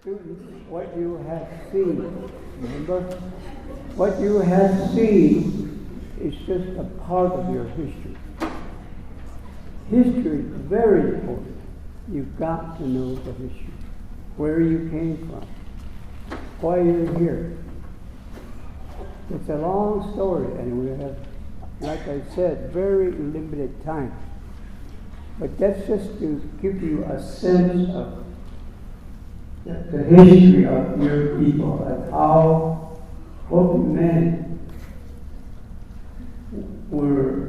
Students, what you have seen, remember? What you have seen is just a part of your history. History is very important. You've got to know the history. Where you came from. Why you're here. It's a long story, and we have, like I said, very limited time. But that's just to give you a sense of the history of your people, of how Hopi men were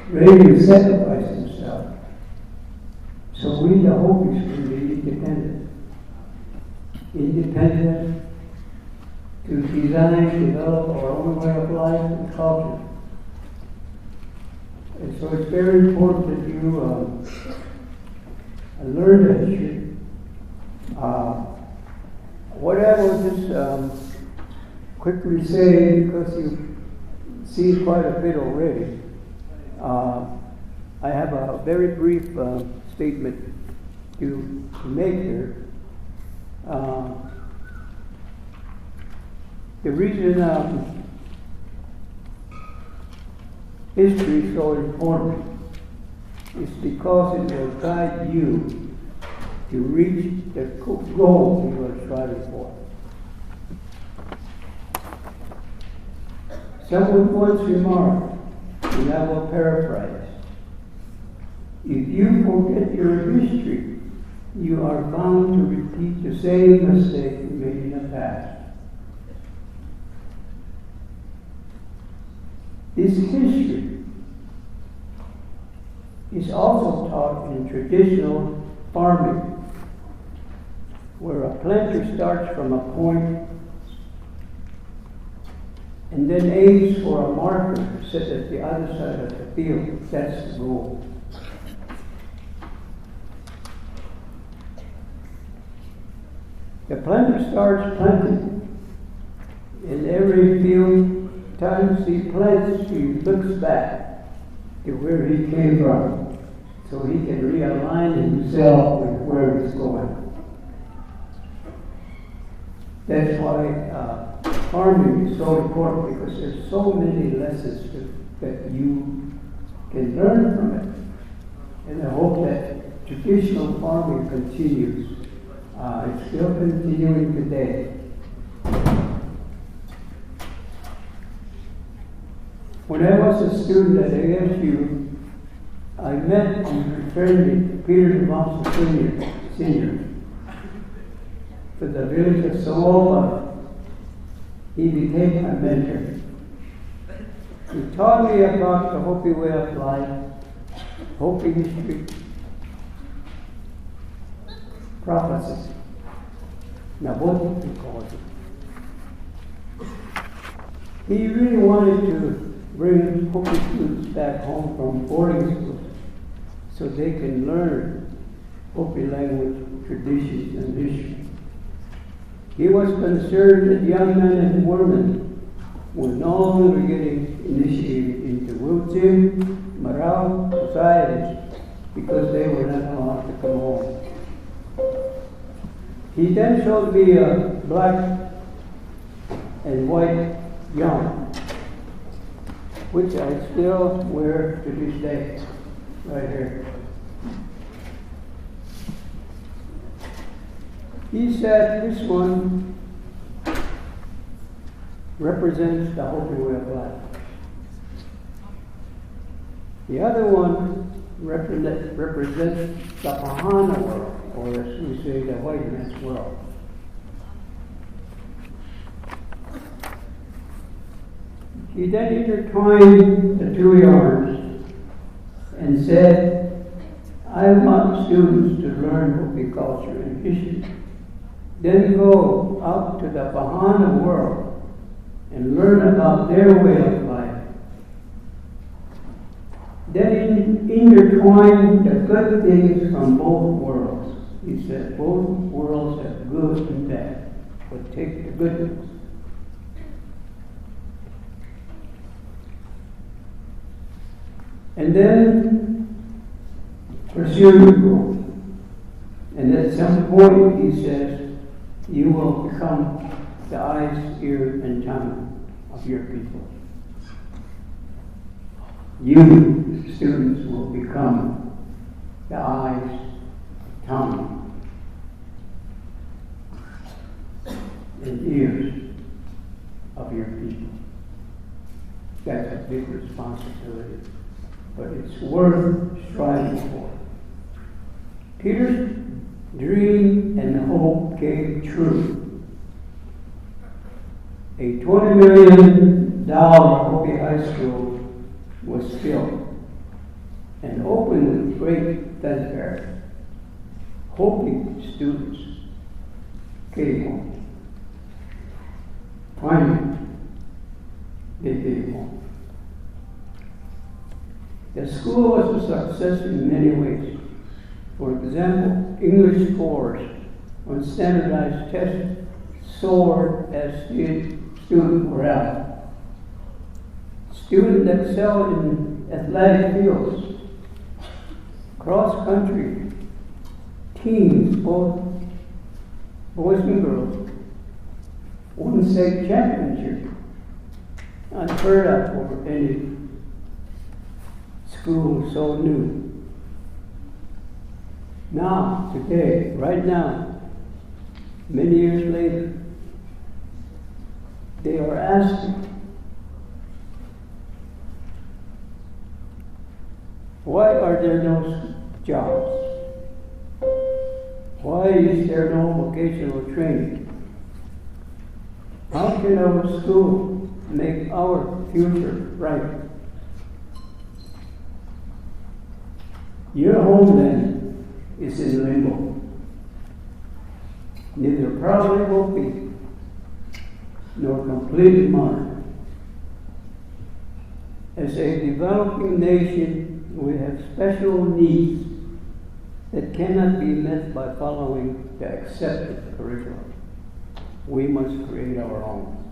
ready to sacrifice themselves. So we, the Hopis, can be independent. Independent to design, develop our own way of life and culture. And so it's very important that you learn the history. What I will just quickly say, because you've seen quite a bit already, I have a very brief statement to make here. The reason history is so important is because it will guide you to reach the goal you are striving for. Someone once remarked, and I will paraphrase, if you forget your history, you are bound to repeat the same mistake you made in the past. This history is also taught in traditional farming, where a planter starts from a point and then aims for a marker set at the other side of the field. That's the goal. The planter starts planting. In every field times he plants, he looks back to where he came from so he can realign himself with where he's going. That's why farming is so important, because there's so many lessons that you can learn from it. And I hope that traditional farming continues. It's still continuing today. When I was a student at ASU, I met and befriended Peter DeMoss Sr. for the village of Samoa. He became my mentor. He taught me about the Hopi way of life, Hopi history, prophecy. Now, what he calls it. He really wanted to bring Hopi students back home from boarding schools so they can learn Hopi language, traditions, and history. He was concerned that young men and women were no longer getting initiated into Wiltshire, Marau societies because they were not allowed to come home. He then showed me a black and white yarn, which I still wear to this day, right here. He said this one represents the Hopi way of life. The other one represents the Pahana world, or as we say, the white man's world. He then intertwined the two yarns and said, I want students to learn Hopi culture and history. Then go out to the Pahana world and learn about their way of life. Then intertwine the good things from both worlds. He said both worlds have good and bad, but take the good things. And then pursue your growth. And at some point, he says, you will become the eyes, ear, and tongue of your people. You, students, will become the eyes, tongue, and ears of your people. That's a big responsibility, but it's worth striving for. Peter's dream and hope came true. A $20 million Hopi high school was built and opened with great fanfare. Hopi students came home. Finally, they came home. The school was a success in many ways. For example, English scores on standardized tests soared as student morale. Students excelled in athletic fields, cross country, teams, both boys and girls, won state championship. Unheard of for any school so new. Now, today, right now, many years later, they are asking, why are there no jobs? Why is there no vocational training? How can our school make our future bright? Your homeland is in limbo. Neither proudly Hopi nor completely modern. As a developing nation, we have special needs that cannot be met by following the accepted curriculum. We must create our own.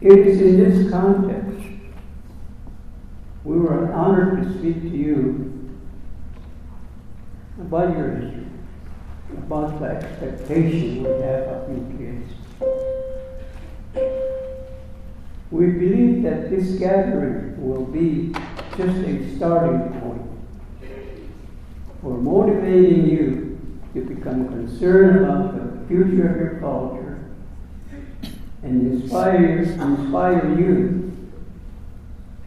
It is in this context we were honored to speak to you about your history, about the expectation we have of you kids. We believe that this gathering will be just a starting point for motivating you to become concerned about the future of your culture and inspire you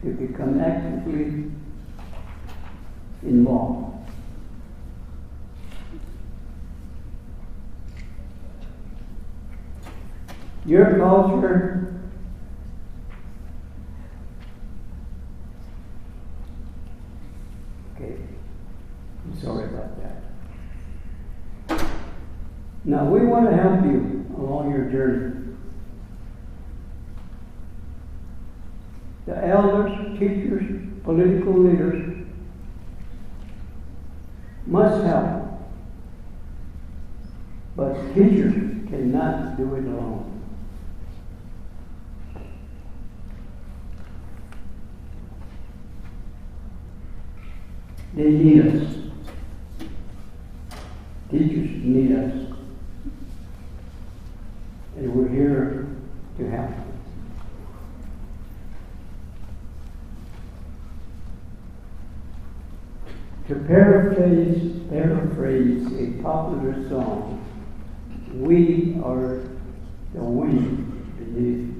to become actively involved. Your culture I'm sorry about that. Now we want to help you along your journey. The elders, teachers, political leaders must help, but teachers cannot do it alone. They need us. Teachers need us. And we're here to help. To paraphrase a popular song, we are the wind beneath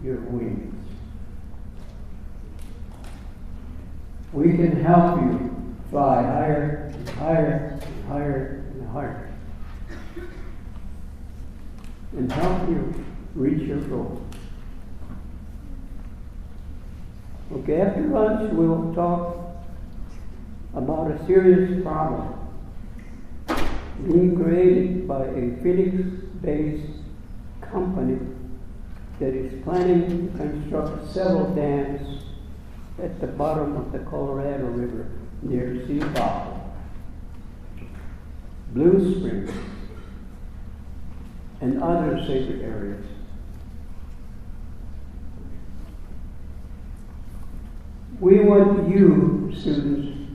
your wings. We can help you fly higher and higher and higher and higher, and help you reach your goal. Okay, after lunch we'll talk about a serious problem being created by a Phoenix-based company that is planning to construct several dams at the bottom of the Colorado River near Seattle, Blue Springs, and other sacred areas. We want you, students,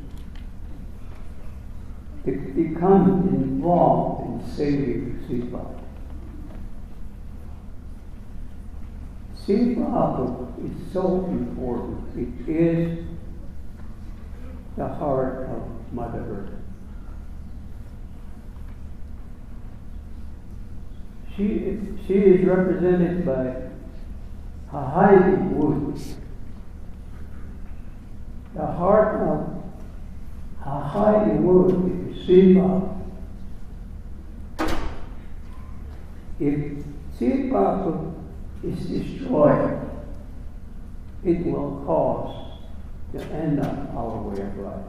to become involved in saving Sipa. Sipa is so important. It is the heart of Mother Earth. She is represented by Hawaii wood. The heart of Hawaii wood is Sipa. If Sipa is destroyed, it will cause the end of our way of life.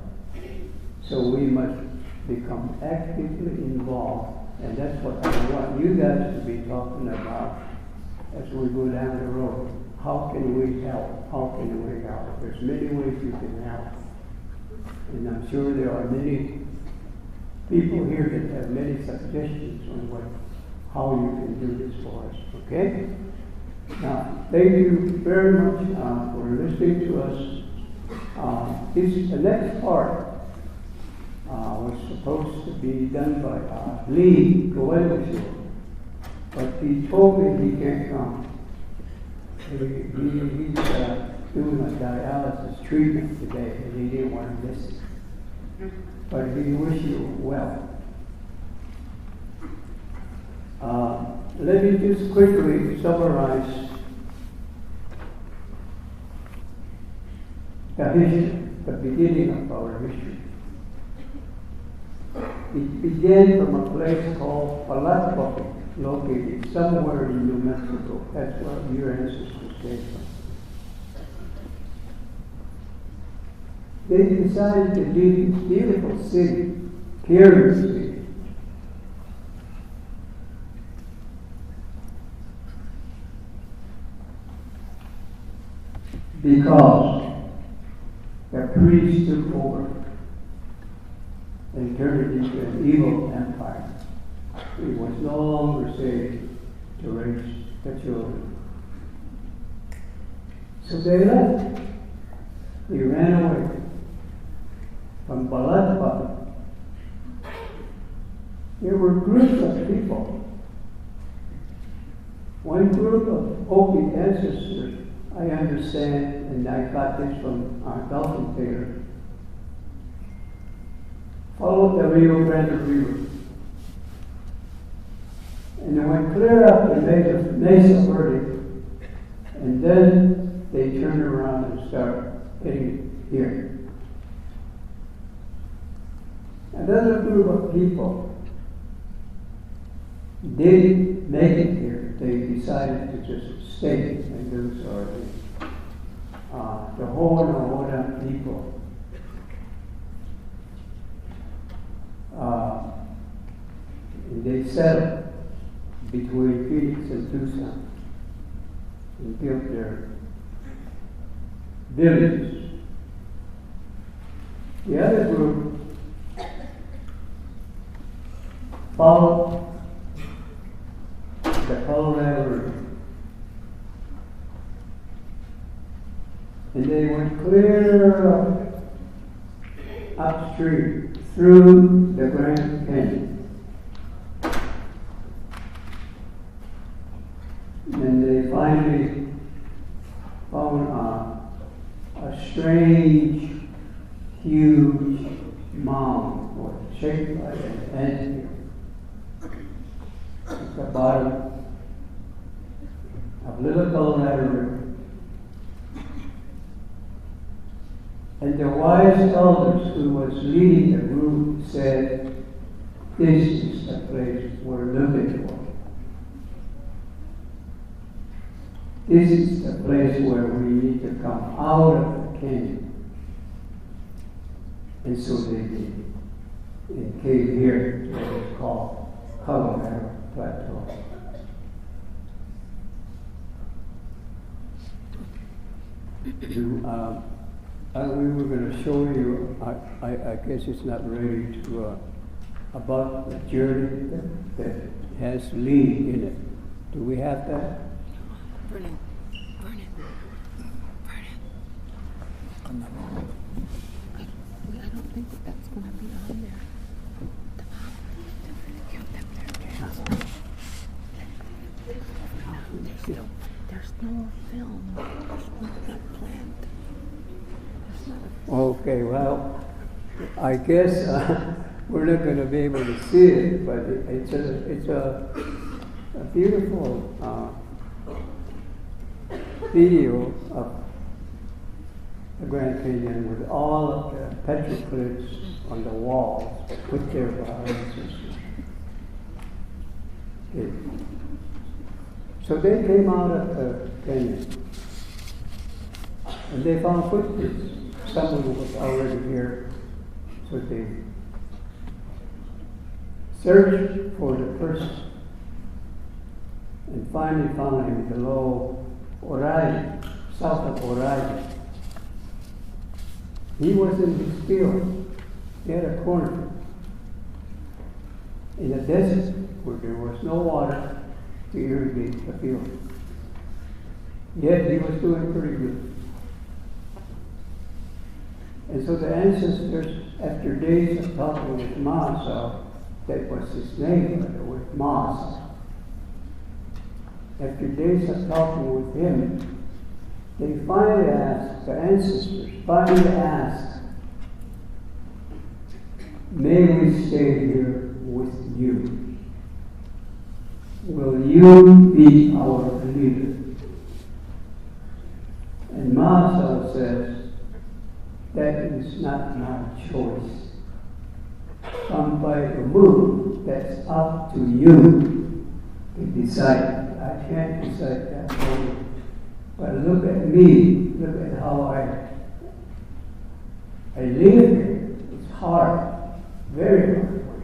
So we must become actively involved, and that's what I want you guys to be talking about as we go down the road. How can we help? How can we help? There's many ways you can help. And I'm sure there are many people here that have many suggestions on how you can do this for us. Okay? Now, thank you very much for listening to us. The next part was supposed to be done by Lee Goelosho, but he told me he can't come. He's doing a dialysis treatment today, and he didn't want to miss it. But he wishes you well. Let me just quickly summarize the history, the beginning of our history. It began from a place called Palatpopi, located somewhere in New Mexico. That's where your ancestors came from. They decided to leave this beautiful city, Carrier City, because the priests took over and turned it into an evil empire. It was no longer safe to raise the children. So they left. They ran away from Balatpa. There were groups of people. One group of Hopi ancestors, I understand, and I got this from our Dalton Taylor, followed the Rio Grande River. And they went clear up and made a Mesa Verde. And then they turned around and started heading here. Another group of people didn't make it here. They decided to just stay, and those are the Ho'ohana people. And they settled between Phoenix and Tucson and built their villages. The other group followed the Colorado River, and they went clear upstream through the Grand Canyon. And they finally found a strange, huge mound, shaped like an anthill, at the bottom of Little Colorado River. And the wise elders who was leading the group said, "This is the place we're looking for. This is the place where we need to come out of the canyon." And so they did. It came here to what is called Colorado Plateau. We were going to show you, I guess it's not ready to about the journey that has lead in it. Do we have that? Vernon. I don't think that's going to be on there. There's no film. It's not planned. Okay, well, I guess we're not going to be able to see it, but it's a beautiful video of the Grand Canyon with all of the petroglyphs on the walls put there by our ancestors. Okay. So they came out of the canyon and they found footprints. Someone was already here, so they searched for the person and finally found him below O'Reilly, south of O'Reilly. He was in his field. He had a cornfield in a desert where there was no water to irrigate the field. Yet he was doing pretty good. And so the ancestors, after days of talking with Masa, that was his name, by the way, Mas. After days of talking with him, they finally asked, the ancestors finally asked, may we stay here with you? Will you be our leader? And Masa says, that is not my choice. Come by the moon, that's up to you to decide. I can't decide that for you. But look at me, look at how I live here. It's hard, very hard.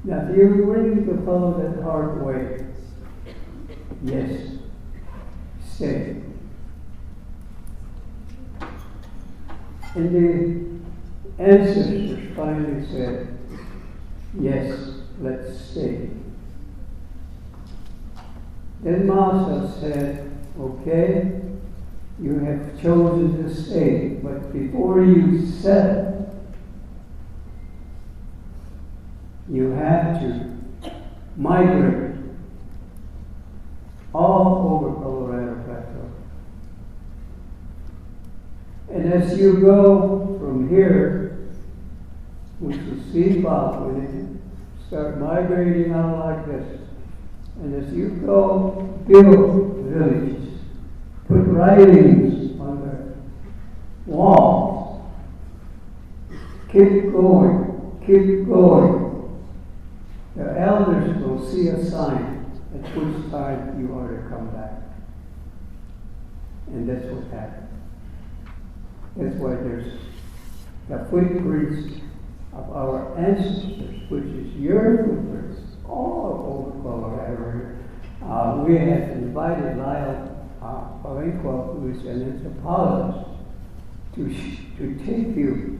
Now, if you're willing to follow that hard way, yes, stay. And the ancestors finally said, yes, let's stay. Then Masa said, okay, you have chosen to stay, but before you settle, you have to migrate all over Colorado Plateau. And as you go from here, which is Seabach, when you start migrating out like this, and as you go, build villages, put writings on the walls, keep going, keep going. The elders will see a sign at which time you ought to come back. And that's what happened. That's why there's the footprints of our ancestors, which is your footprints, all over Colorado. We had invited Lyle Palenqua, who is an anthropologist, to take you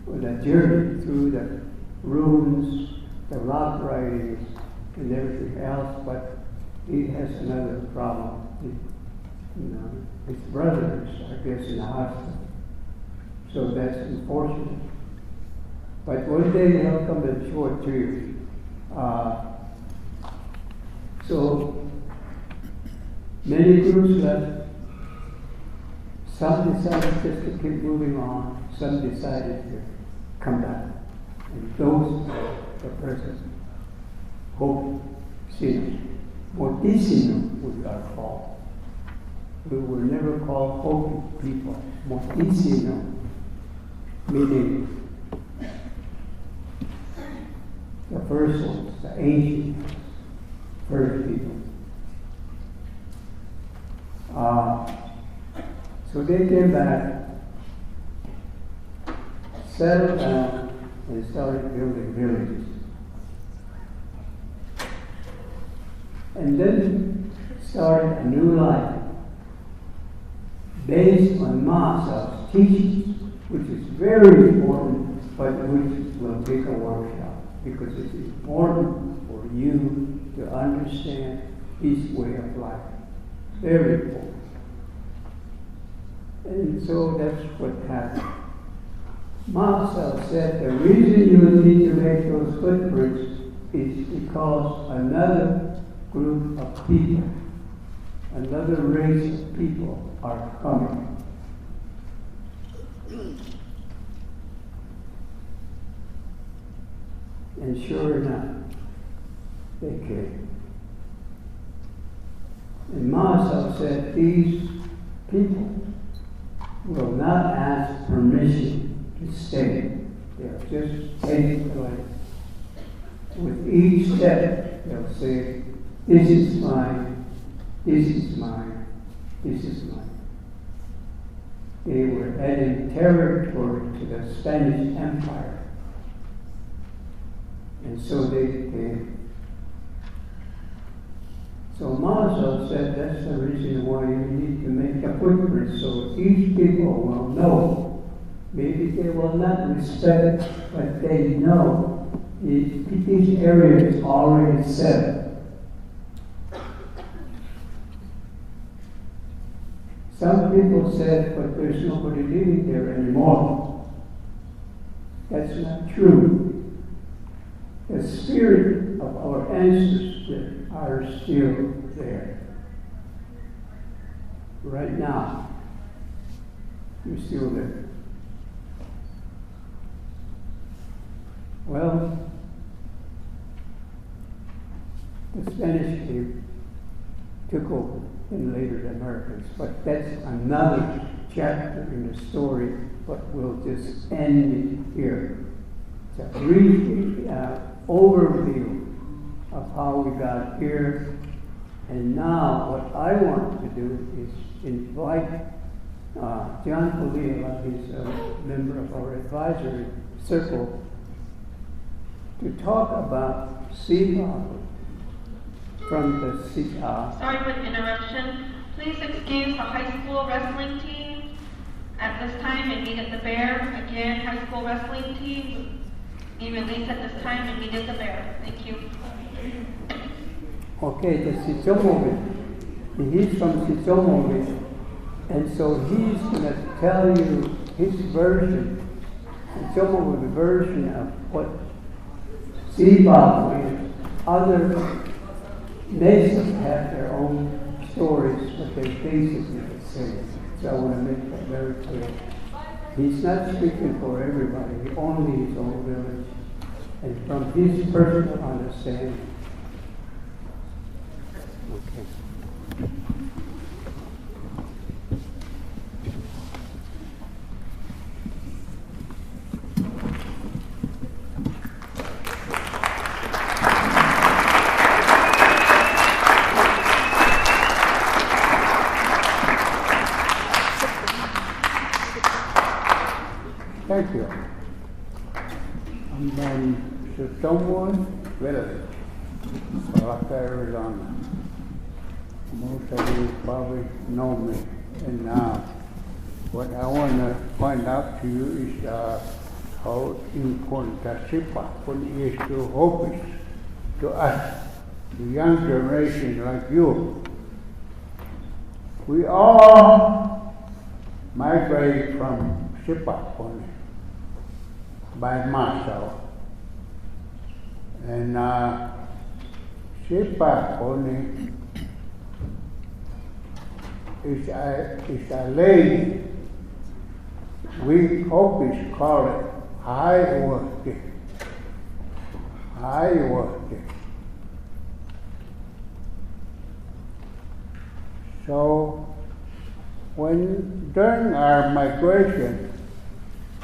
on a journey through the ruins, the rock writings, and everything else, but he has another problem. His brother is, I guess, in the hospital. So that's unfortunate. But one day he'll come and show it to you. So many groups left. Some decided just to keep moving on. Some decided to come back. And those are the present Hopi, Sino, Motisino we are called. We were never called Hopi people. Motisino, meaning the first ones, the ancient first people. So they came back, settled down, and started building villages. And then started a new life based on Masa's teachings, which is very important but we will take a workshop because it's important for you to understand his way of life. Very important. And so that's what happened. Marcel said the reason you need to make those footprints is because another group of people, another race of people are coming. And sure enough, they came. And Marcel said these people will not ask permission to stay. They'll just take place. With each step, they'll say, this is mine, this is mine, this is mine. They were adding territory to the Spanish Empire. And so they came. So Marcel said that's the reason why you need to make a footprint so each people will know. Maybe they will not respect, but they know each area is already set. Some people said, but there's nobody living there anymore. That's not true. The spirit of our ancestors are still there. Right now, you're still there. Well, the Spanish came, took over, and later the Americans. But that's another chapter in the story, but we'll just end it here. It's a brief overview of how we got here. And now what I want to do is invite John Colilla, he's a member of our advisory circle, to talk about Siva from the Sorry for the interruption. Please excuse the high school wrestling team at this time and meet at the Bear. Again, high school wrestling team, be released at this time and meet at the Bear. Thank you. Okay, the Sichomovi. He's from Sichomovi. And so he's going to tell you his version, Sichomovi version of what Siva is. Other nations have their own stories, but they're basically the same. So I want to make that very clear. He's not speaking for everybody, only his own village. And from his personal understanding. Okay. Thank you. I'm from Sichomovi Village, Baraka, Arizona. Most of you probably know me. And what I want to point out to you is how important Sipa is to Hopi, to us, the young generation like you. We all migrated from Sipa by Marcel. And Sipa is a lady. We Hopis call it high-worthy. High-worthy. So during our migration,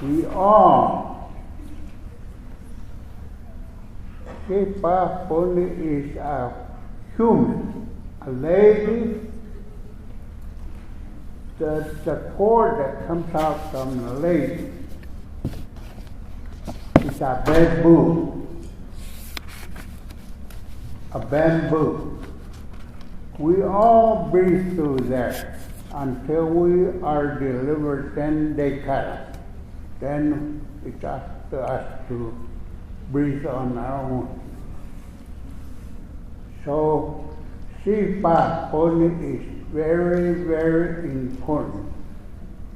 we all Sipa is a human, a lady. The cord that comes out from the lady is a bamboo. A bamboo. We all breathe through there until we are delivered, then they cut it. then it's up to us to breathe on our own. So, Sipaponi is very, very important.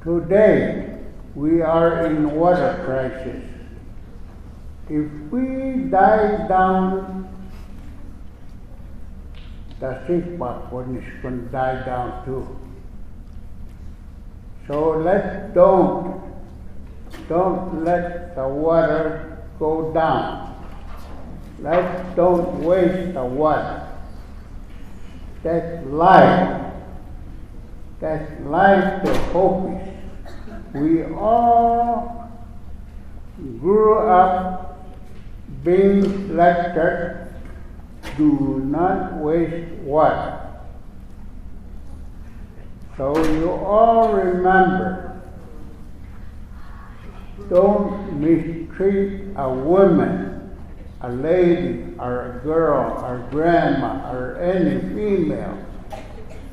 Today, we are in water crisis. If we die down, the Sipaponi is going to die down too. So don't let the water go down. Don't waste the water. That's life. That's life to Hopis. We all grew up being lectured, do not waste water. So you all remember, don't mistreat a woman, a lady, or a girl, or grandma, or any female.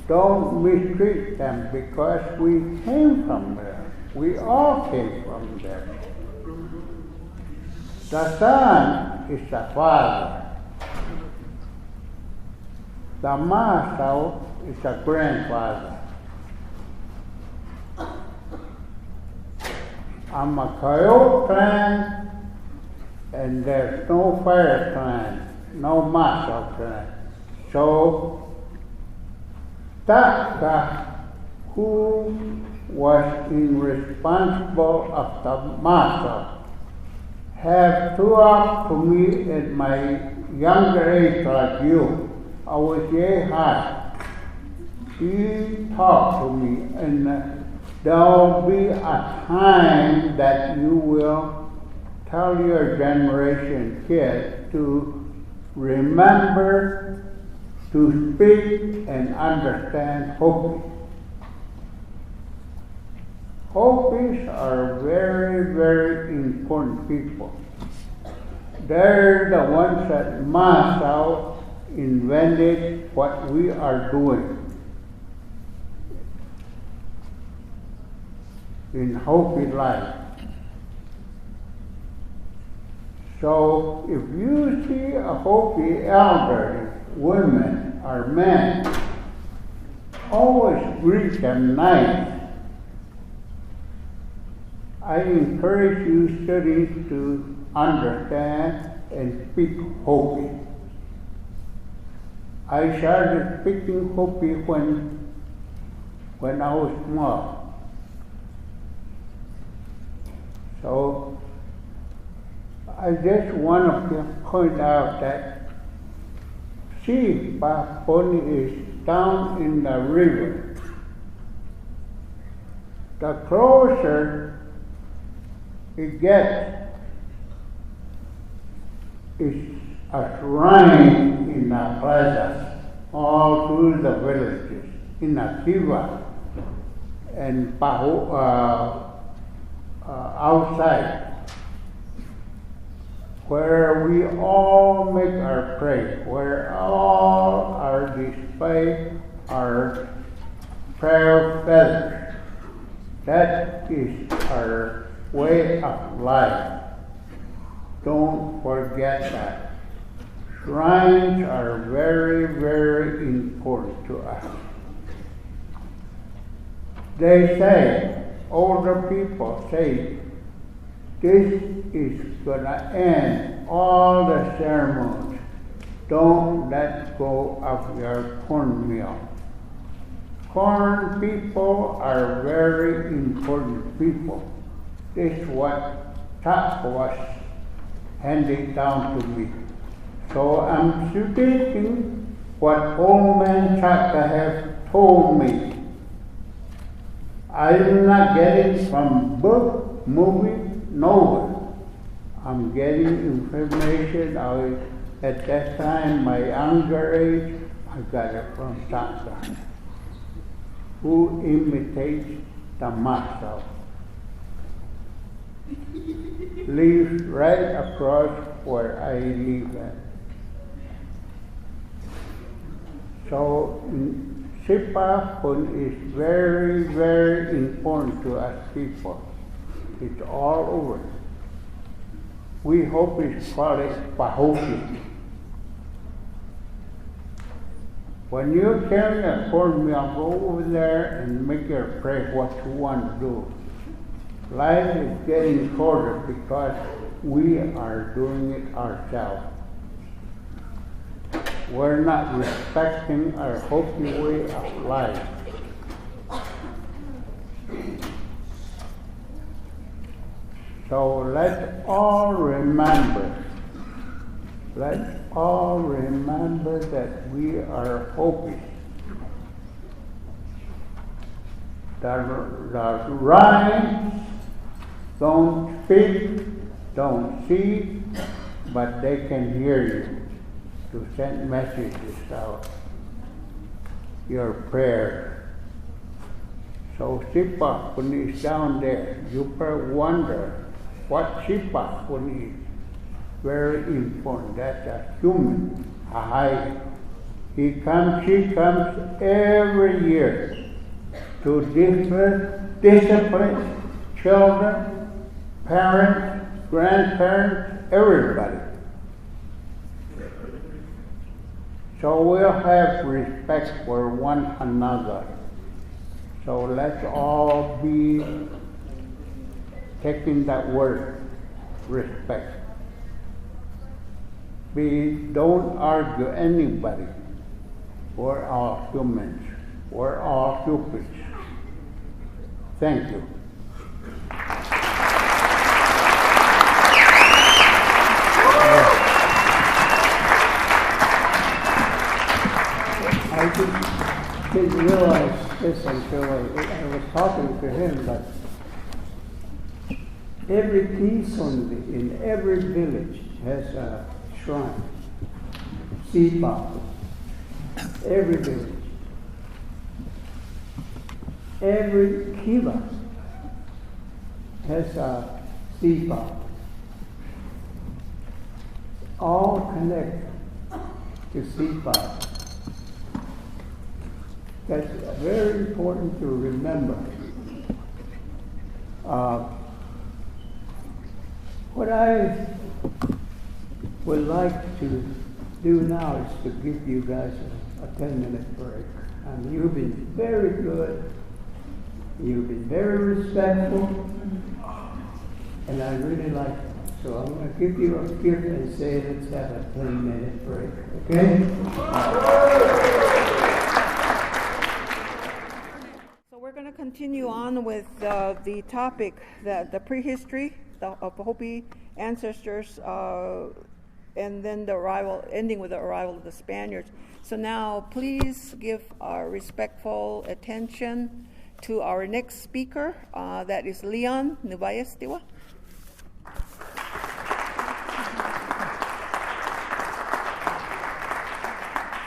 Don't mistreat them because we came from there. We all came from there. The son is the father. The master is a grandfather. I'm a Coyote clan, and there's no Fire clan, no Master clan. So, that guy who was responsible of the Master have talked to me at my younger age like you. I was very high. He talked to me, and there will be a time that you will tell your generation kids to remember to speak and understand Hopi. Hopis are very, very important people. They're the ones that Masao invented what we are doing in Hopi life. So if you see a Hopi elder, women or men, always greet them nice. I encourage you students to understand and speak Hopi. I started speaking Hopi when I was small. So I just want to point out that Sipaponi is down in the river. The closer it gets, is a shrine in the plaza all through the villages, in Akiva and outside, where we all make our prayer, where all our display our prayer feathers. That is our way of life. Don't forget that. Shrines are very, very important to us. They say, older people say, this is going to end all the ceremonies. Don't let go of your cornmeal. Corn people are very important people. This is what Tap was handed down to me. So I'm speaking what old man Chaka have told me. I'm not getting from book, movie, nowhere. I'm getting information. At that time, my younger age, I got it from Chaka, who imitates the master. Lives right across where I live at. So Sipaponi is very, very important to us people. It's all over. We Hopis call it Hopi. When you carry a cornmeal, go over there and make your prayer what you want to do. Life is getting shorter because we are doing it ourselves. We're not respecting our Hopi way of life. So let's all remember that we are Hopi. The rhymes don't speak, don't see, but they can hear you to send messages out, your prayers. So Sipa, when he's down there, you wonder what Sipa when he's very important. That's a human, a high. She comes every year to discipline children, parents, grandparents, everybody. So we'll have respect for one another. So let's all be taking that word, respect. Don't argue anybody. We're all humans. We're all stupids. Thank you. I just didn't realize this until I was talking to him, but every piece in every village has a shrine, Sipa. Every village. Every kiva has a Sipa. All connect to Sipa. That's very important to remember. What I would like to do now is to give you guys a 10-minute break. And you've been very good. You've been very respectful. And I really like it. So I'm going to give you a gift and say, let's have a 10-minute break. Okay? So we're going to continue on with the topic, that the prehistory of Hopi ancestors, and then the arrival, ending with the arrival of the Spaniards. So now please give our respectful attention to our next speaker, that is Leon Nubayestiwa.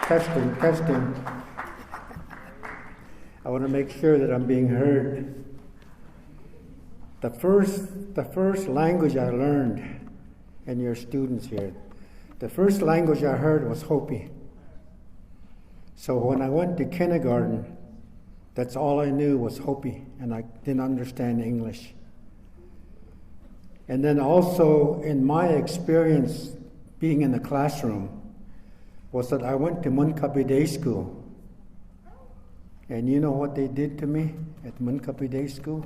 Testing. I want to make sure that I'm being heard. The first language I learned, and your students here, the first language I heard was Hopi. So when I went to kindergarten, that's all I knew was Hopi, and I didn't understand English. And then also in my experience being in the classroom was that I went to Munkapi Day School. And you know what they did to me at Munkapi Day School?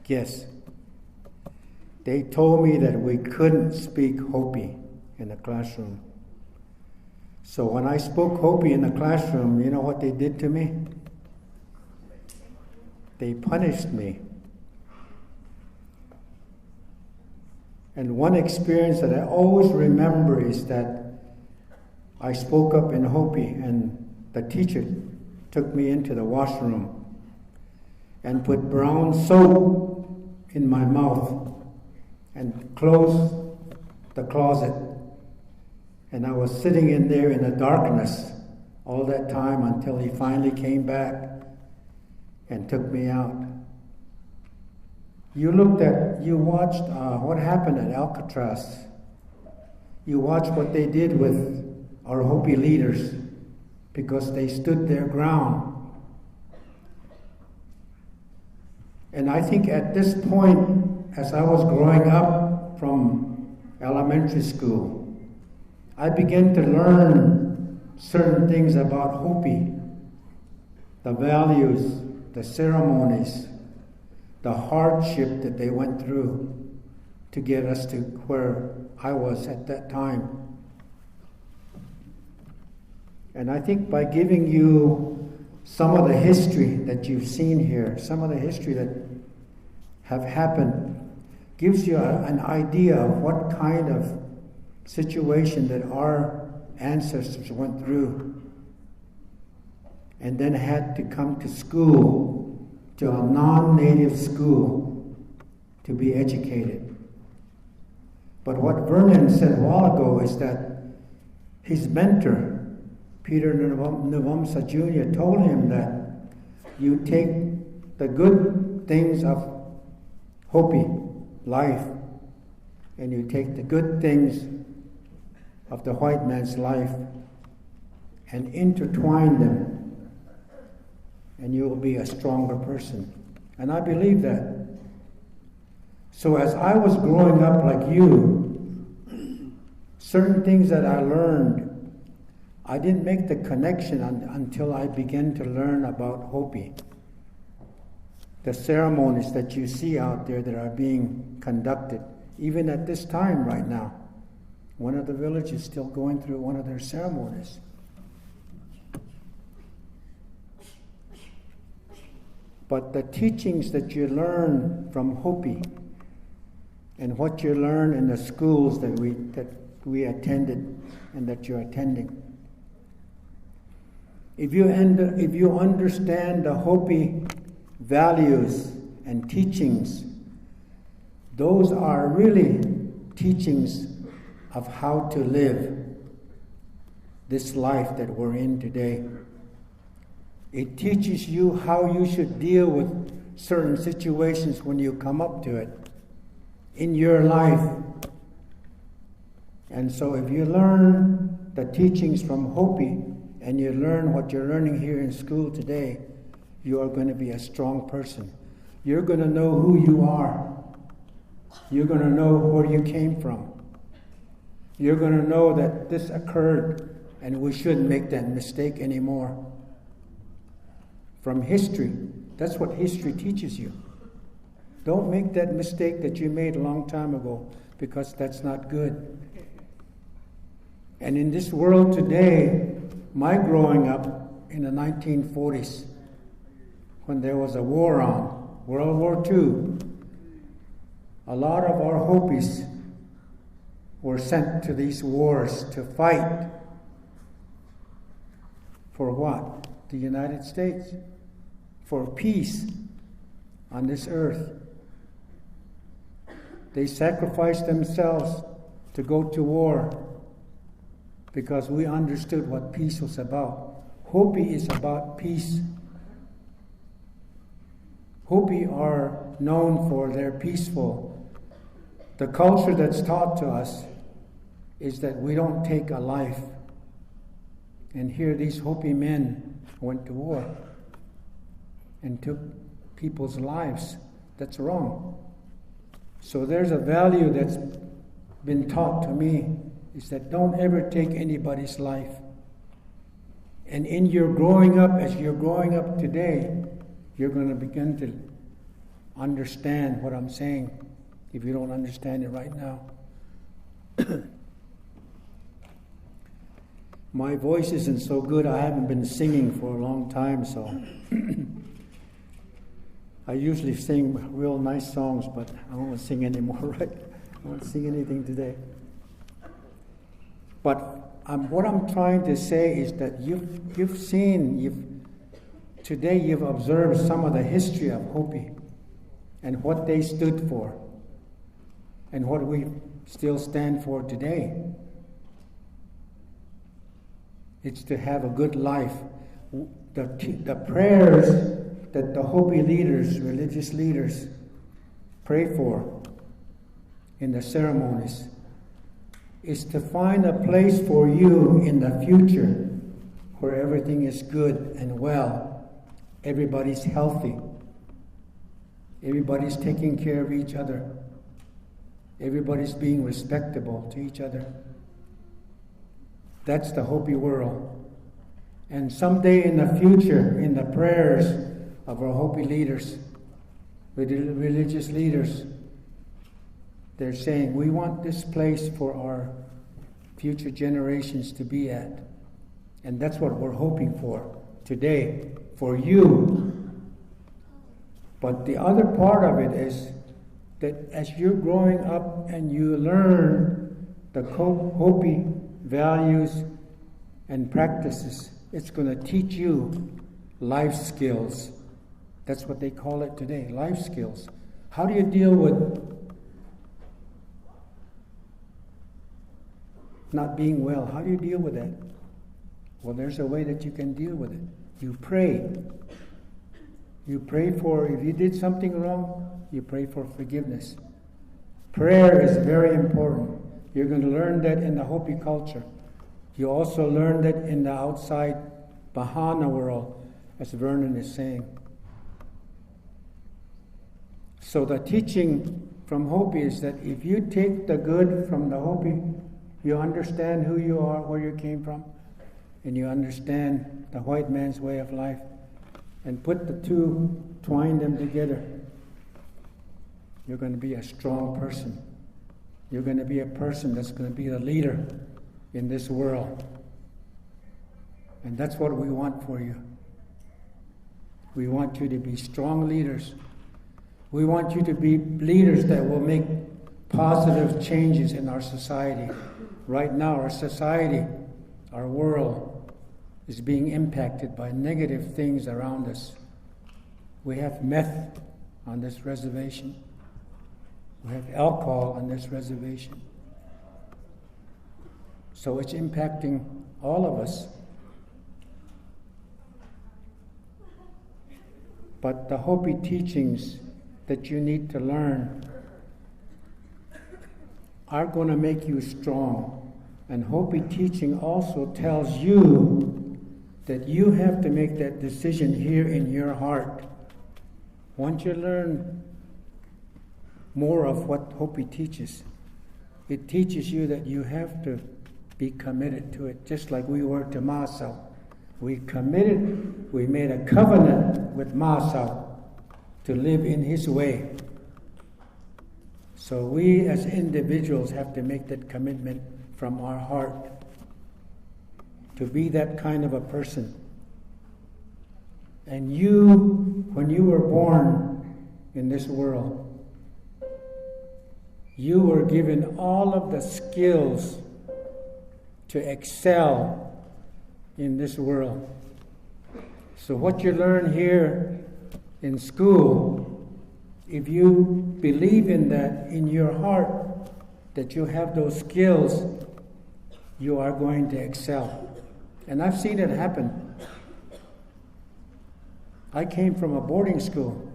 Guess. They told me that we couldn't speak Hopi in the classroom. So when I spoke Hopi in the classroom, you know what they did to me? They punished me. And one experience that I always remember is that I spoke up in Hopi, and the teacher took me into the washroom and put brown soap in my mouth and closed the closet. And I was sitting in there in the darkness all that time until he finally came back and took me out. You watched what happened at Alcatraz. You watched what they did with our Hopi leaders because they stood their ground. And I think at this point, as I was growing up from elementary school, I began to learn certain things about Hopi, the values, the ceremonies, the hardship that they went through to get us to where I was at that time. And I think by giving you some of the history that you've seen here, some of the history that have happened, gives you an idea of what kind of situation that our ancestors went through and then had to come to school, to a non-native school, to be educated. But what Vernon said a while ago is that his mentor, Peter Navamsa Jr., told him that you take the good things of Hopi life and you take the good things of the white man's life and intertwine them, and you will be a stronger person. And I believe that. So as I was growing up like you, certain things that I learned, I didn't make the connection until I began to learn about Hopi. The ceremonies that you see out there that are being conducted, even at this time right now. One of the villages is still going through one of their ceremonies. But the teachings that you learn from Hopi and what you learn in the schools that we attended and that you're attending, if you understand the Hopi values and teachings, those are really teachings of how to live this life that we're in today. It teaches you how you should deal with certain situations when you come up to it in your life. And so if you learn the teachings from Hopi and you learn what you're learning here in school today, you are going to be a strong person. You're going to know who you are. You're going to know where you came from. You're going to know that this occurred and we shouldn't make that mistake anymore. From history, that's what history teaches you. Don't make that mistake that you made a long time ago, because that's not good. And in this world today, my growing up in the 1940s, when there was a war on, World War II, a lot of our Hopis were sent to these wars to fight. For what? The United States. For peace on this earth. They sacrificed themselves to go to war because we understood what peace was about. Hopi is about peace. Hopi are known for their peaceful. The culture that's taught to us is that we don't take a life. And here these Hopi men went to war and took people's lives. That's wrong. So there's a value that's been taught to me, is that don't ever take anybody's life. And in your growing up, as you're growing up today, you're going to begin to understand what I'm saying, if you don't understand it right now. My voice isn't so good. I haven't been singing for a long time, so I usually sing real nice songs, but I don't want to sing anymore, right? I won't sing anything today. But what I'm trying to say is that today you've observed some of the history of Hopi and what they stood for and what we still stand for today. It's to have a good life. The prayers that the Hopi leaders, religious leaders, pray for in the ceremonies is to find a place for you in the future where everything is good and well, everybody's healthy, Everybody's taking care of each other. Everybody's being respectable to each other. That's the Hopi world. And someday in the future, in the prayers of our Hopi leaders, religious leaders, they're saying, we want this place for our future generations to be at. And that's what we're hoping for today, for you. But the other part of it is that as you're growing up and you learn the Hopi values and practices, it's going to teach you life skills. That's what they call it today, life skills. How do you deal with not being well? How do you deal with that? Well, there's a way that you can deal with it. You pray. You pray for, if you did something wrong, you pray for forgiveness. Prayer is very important. You're going to learn that in the Hopi culture. You also learn that in the outside Bahana world, as Vernon is saying. So the teaching from Hopi is that if you take the good from the Hopi, you understand who you are, where you came from, and you understand the white man's way of life, and put the two, twine them together, you're going to be a strong person. You're going to be a person that's going to be a leader in this world. And that's what we want for you. We want you to be strong leaders. We want you to be leaders that will make positive changes in our society. Right now, our society, our world, is being impacted by negative things around us. We have meth on this reservation. We have alcohol on this reservation. So it's impacting all of us. But the Hopi teachings that you need to learn are going to make you strong. And Hopi teaching also tells you that you have to make that decision here in your heart. Once you learn more of what Hopi teaches, it teaches you that you have to be committed to it, just like we were to Masao. We committed, we made a covenant with Masao to live in his way. So we as individuals have to make that commitment from our heart to be that kind of a person. And you, when you were born in this world, you were given all of the skills to excel in this world. So what you learn here in school, if you believe in that in your heart, that you have those skills, you are going to excel. And I've seen it happen. I came from a boarding school,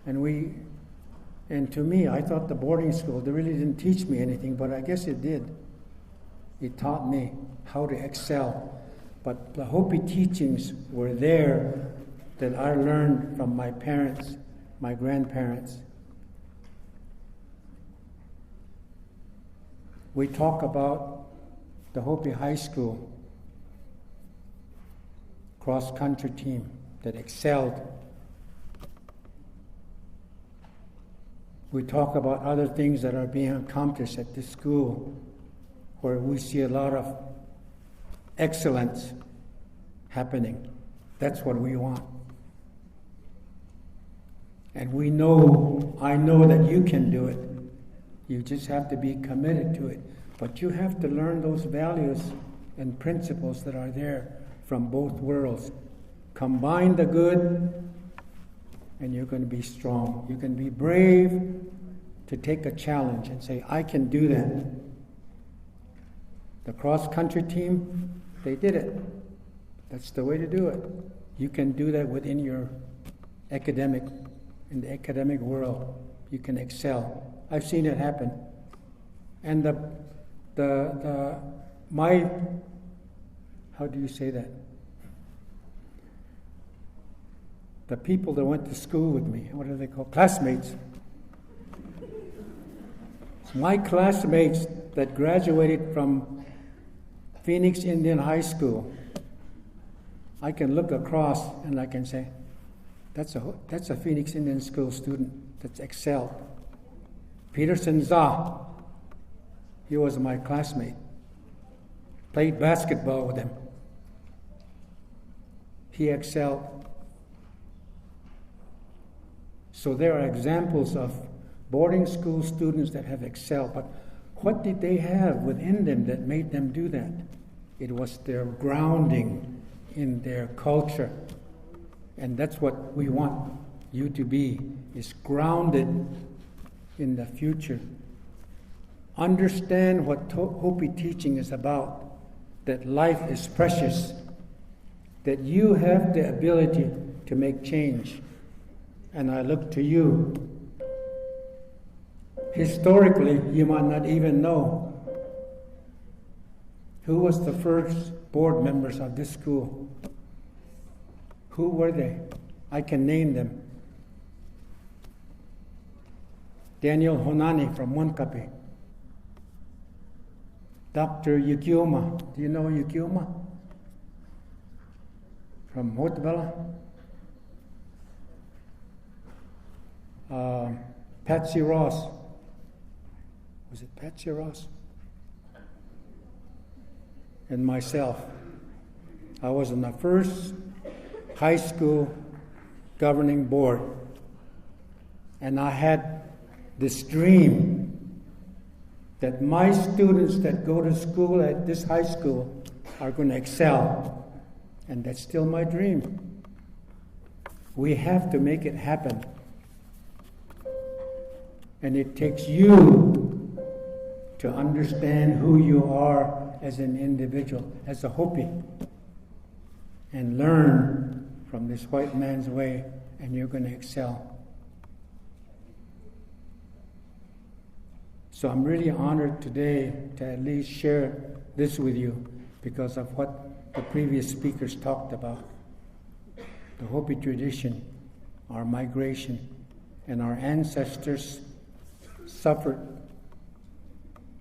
and to me, I thought the boarding school, they really didn't teach me anything, but I guess it did. It taught me how to excel. But the Hopi teachings were there that I learned from my parents, my grandparents. We talk about the Hopi High School cross-country team that excelled. We talk about other things that are being accomplished at this school, where we see a lot of excellence happening. That's what we want. And I know that you can do it. You just have to be committed to it. But you have to learn those values and principles that are there from both worlds. Combine the good, and you're going to be strong. You can be brave to take a challenge and say, I can do that. The cross-country team, they did it. That's the way to do it. You can do that within your in the academic world. You can excel. I've seen it happen. And how do you say that? the people that went to school with me. What are they called? Classmates. My classmates that graduated from Phoenix Indian High School, I can look across and I can say, that's a Phoenix Indian School student that's excelled. Peterson Za, he was my classmate. Played basketball with him. He excelled. So there are examples of boarding school students that have excelled. But what did they have within them that made them do that? It was their grounding in their culture. And that's what we want you to be, is grounded in the future. Understand what Hopi teaching is about, that life is precious, that you have the ability to make change. And I look to you. Historically, you might not even know who was the first board members of this school. Who were they? I can name them. Daniel Honani from Wankapi. Dr. Yukioma. Do you know Yukioma? From Hotbella. Patsy Ross. Was it Patsy Ross? And myself. I was on the first high school governing board. And I had this dream that my students that go to school at this high school are going to excel. And that's still my dream. We have to make it happen. And it takes you to understand who you are as an individual, as a Hopi, and learn from this white man's way, and you're going to excel. So I'm really honored today to at least share this with you because of what the previous speakers talked about. The Hopi tradition, our migration, and our ancestors suffered,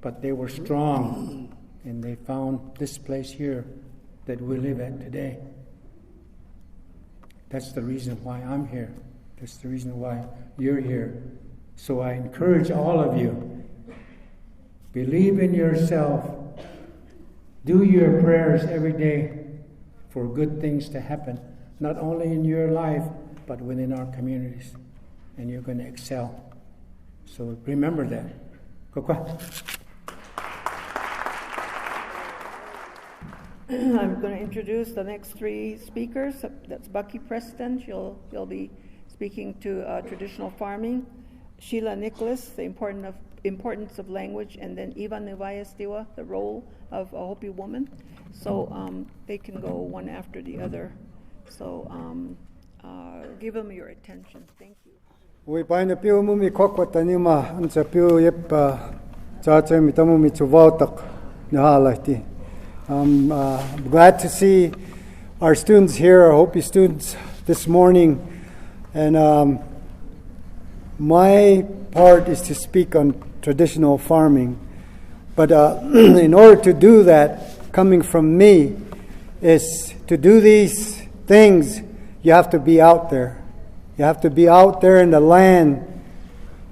but they were strong, and they found this place here that we live at today. That's the reason why I'm here. That's the reason why you're here. So I encourage all of you, believe in yourself, do your prayers every day for good things to happen, not only in your life, but within our communities, and you're going to excel. So remember that. I'm going to introduce the next three speakers. That's Bucky Preston. She'll be speaking to traditional farming. Sheila Nicholas, the importance of language, and then Eva Nevaya-Stiwa, the role of a Hopi woman. So they can go one after the other. So give them your attention. Thank you. We find a few mummy cockwatanima and a few yep chachamitami chuvaltak nahalati. I'm glad to see our students here, our Hopi students this morning. And my part is to speak on traditional farming. But in order to do that, coming from me, is to do these things, you have to be out there. You have to be out there in the land,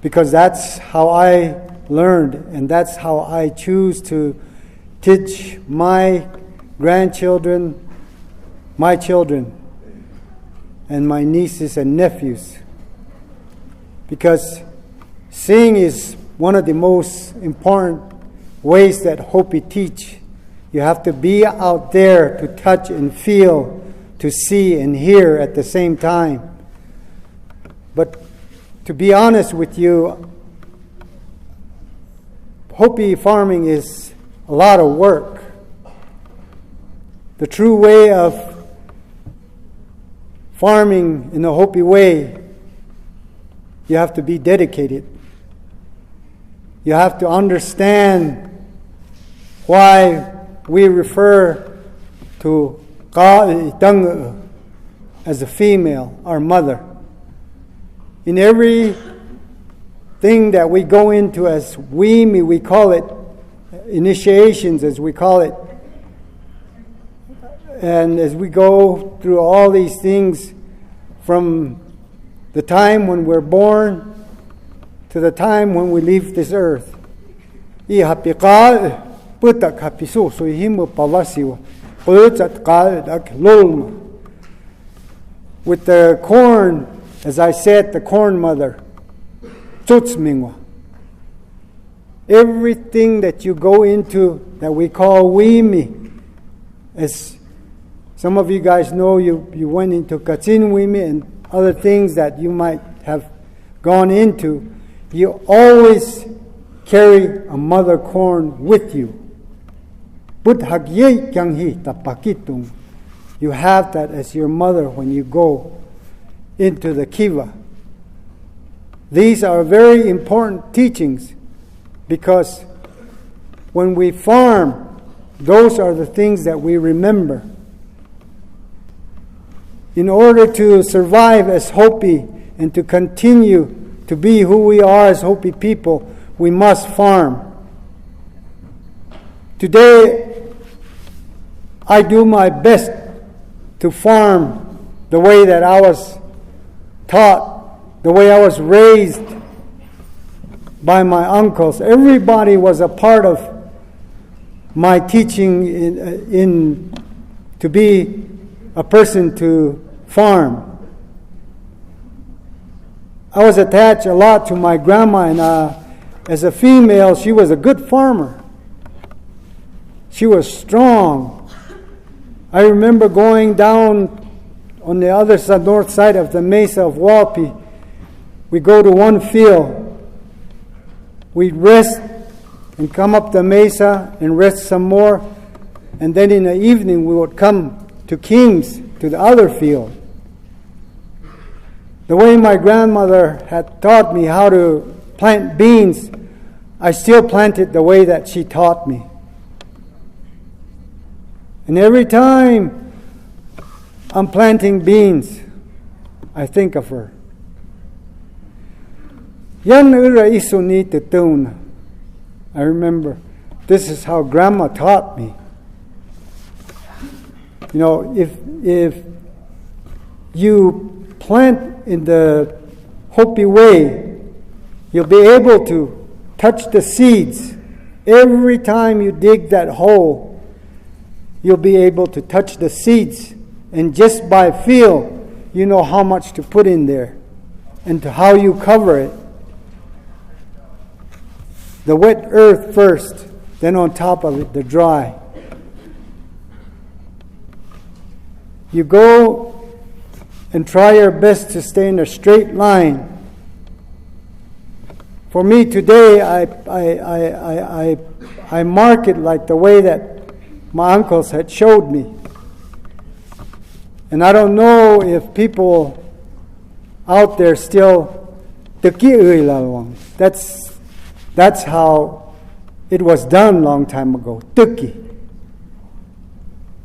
because that's how I learned, and that's how I choose to teach my grandchildren, my children, and my nieces and nephews. Because seeing is one of the most important ways that Hopi teach. You have to be out there to touch and feel, to see and hear at the same time. But to be honest with you, Hopi farming is a lot of work. The true way of farming in the Hopi way, you have to be dedicated. You have to understand why we refer to ka itang as a female, our mother. In every thing that we go into as we call it, initiations as we call it, and as we go through all these things from the time when we're born to the time when we leave this earth. I hapikal putak hapisu so himu pavasiwa putat kal dak lulma. With the corn, as I said, the corn mother, tsutsmingwa. Everything that you go into that we call wimi, as some of you guys know, you went into katsin wimi and other things that you might have gone into, you always carry a mother corn with you. You have that as your mother when you go into the kiva. These are very important teachings because when we farm, those are the things that we remember. In order to survive as Hopi and to continue to be who we are as Hopi people, we must farm. Today, I do my best to farm the way that I was taught, the way I was raised by my uncles. Everybody was a part of my teaching in to be a person to farm. I was attached a lot to my grandma, and as a female, she was a good farmer. She was strong. I remember going down on the other side, north side of the mesa of Walpi. We go to one field. We'd rest and come up the mesa and rest some more. And then in the evening, we would come to Kings, to the other field. The way my grandmother had taught me how to plant beans, I still plant it the way that she taught me. And every time I'm planting beans, I think of her. I remember this is how Grandma taught me. You know, if you plant in the Hopi way, you'll be able to touch the seeds. Every time you dig that hole, you'll be able to touch the seeds. And just by feel, you know how much to put in there and to how you cover it. The wet earth first, then on top of it, the dry. You go and try your best to stay in a straight line. For me today, I mark it like the way that my uncles had showed me. And I don't know if people out there still, that's how it was done long time ago. Tuki.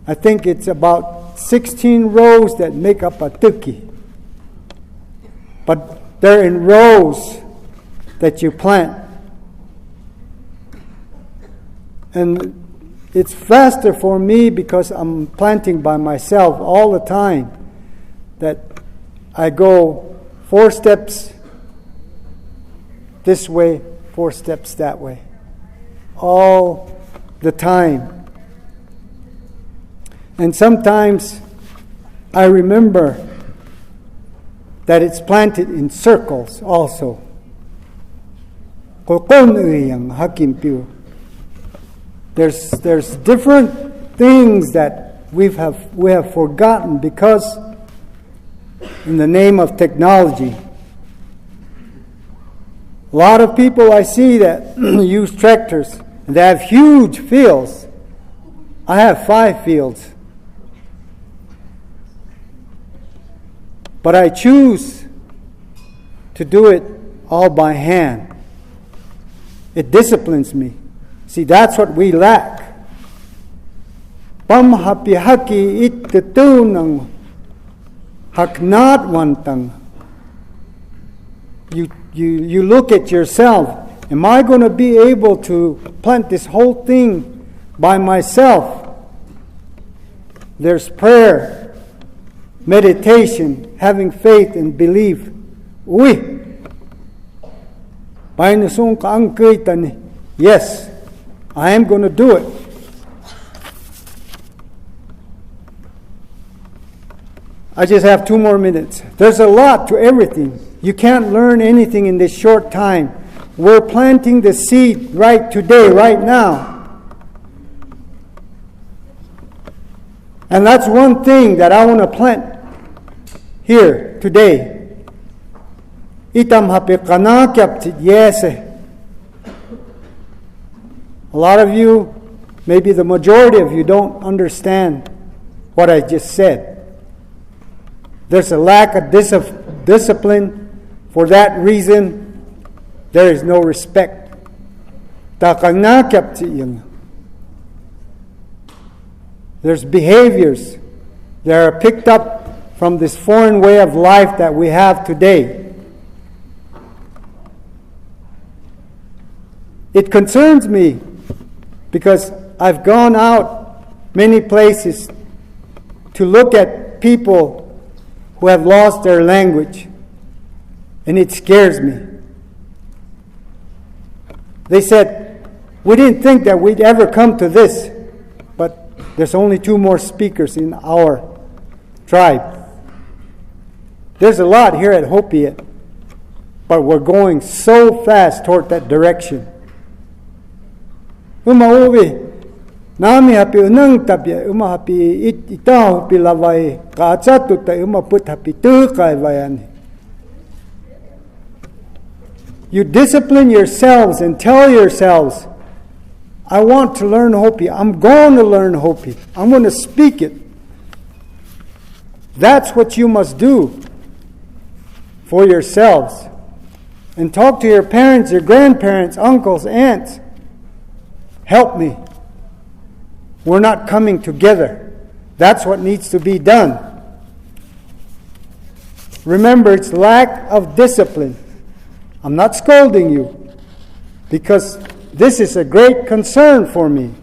I think it's about 16 rows that make up a tuki. But they're in rows that you plant. And it's faster for me because I'm planting by myself all the time, that I go 4 steps this way, 4 steps that way, all the time. And sometimes I remember that it's planted in circles also. There's different things that we have forgotten because in the name of technology. A lot of people I see that use tractors, and they have huge fields. I have 5 fields. But I choose to do it all by hand. It disciplines me. See, that's what we lack. Haknat wantang. You look at yourself. Am I going to be able to plant this whole thing by myself? There's prayer, meditation, having faith and belief. Yes, I am going to do it. I just have 2 more minutes. There's a lot to everything. You can't learn anything in this short time. We're planting the seed right today, right now. And that's one thing that I want to plant here today. Itam hapikana kyaptit yese. A lot of you, maybe the majority of you, don't understand what I just said. There's a lack of discipline. For that reason, there is no respect. There's behaviors that are picked up from this foreign way of life that we have today. It concerns me because I've gone out many places to look at people who have lost their language, and it scares me. They said, we didn't think that we'd ever come to this, but there's only 2 more speakers in our tribe. There's a lot here at Hopi, but we're going so fast toward that direction. Nami hapi unang tapya hapi itaw pilaway katsatu ta put hapi tukay vayani. You discipline yourselves and tell yourselves, I want to learn Hopi. I'm going to learn Hopi. I'm going to speak it. That's what you must do for yourselves. And talk to your parents, your grandparents, uncles, aunts. Help me. We're not coming together. That's what needs to be done. Remember, it's lack of discipline. I'm not scolding you because this is a great concern for me.